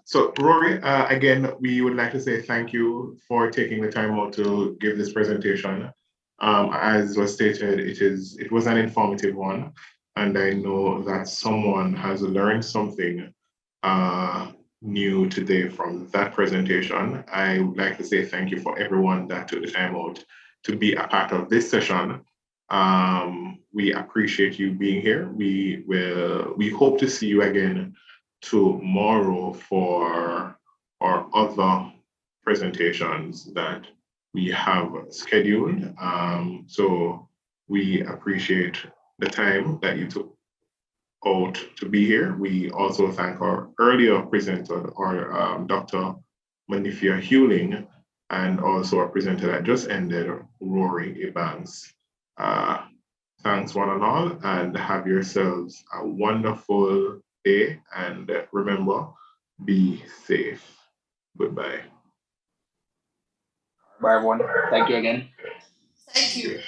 so Rory, again, we would like to say thank you for taking the time out to give this presentation. As was stated, it was an informative one, and I know that someone has learned something new today from that presentation. I would like to say thank you for everyone that took the time out to be a part of this session. We appreciate you being here. We hope to see you again tomorrow for our other presentations that we have scheduled. So we appreciate the time that you took out to be here. We also thank our earlier presenter, our Dr. Manifia Hewling, and also our presenter that just ended, Rory Ebanks. Thanks one and all, and have yourselves a wonderful day, and remember, be safe. Goodbye. Bye, everyone. Thank you again. Thank you.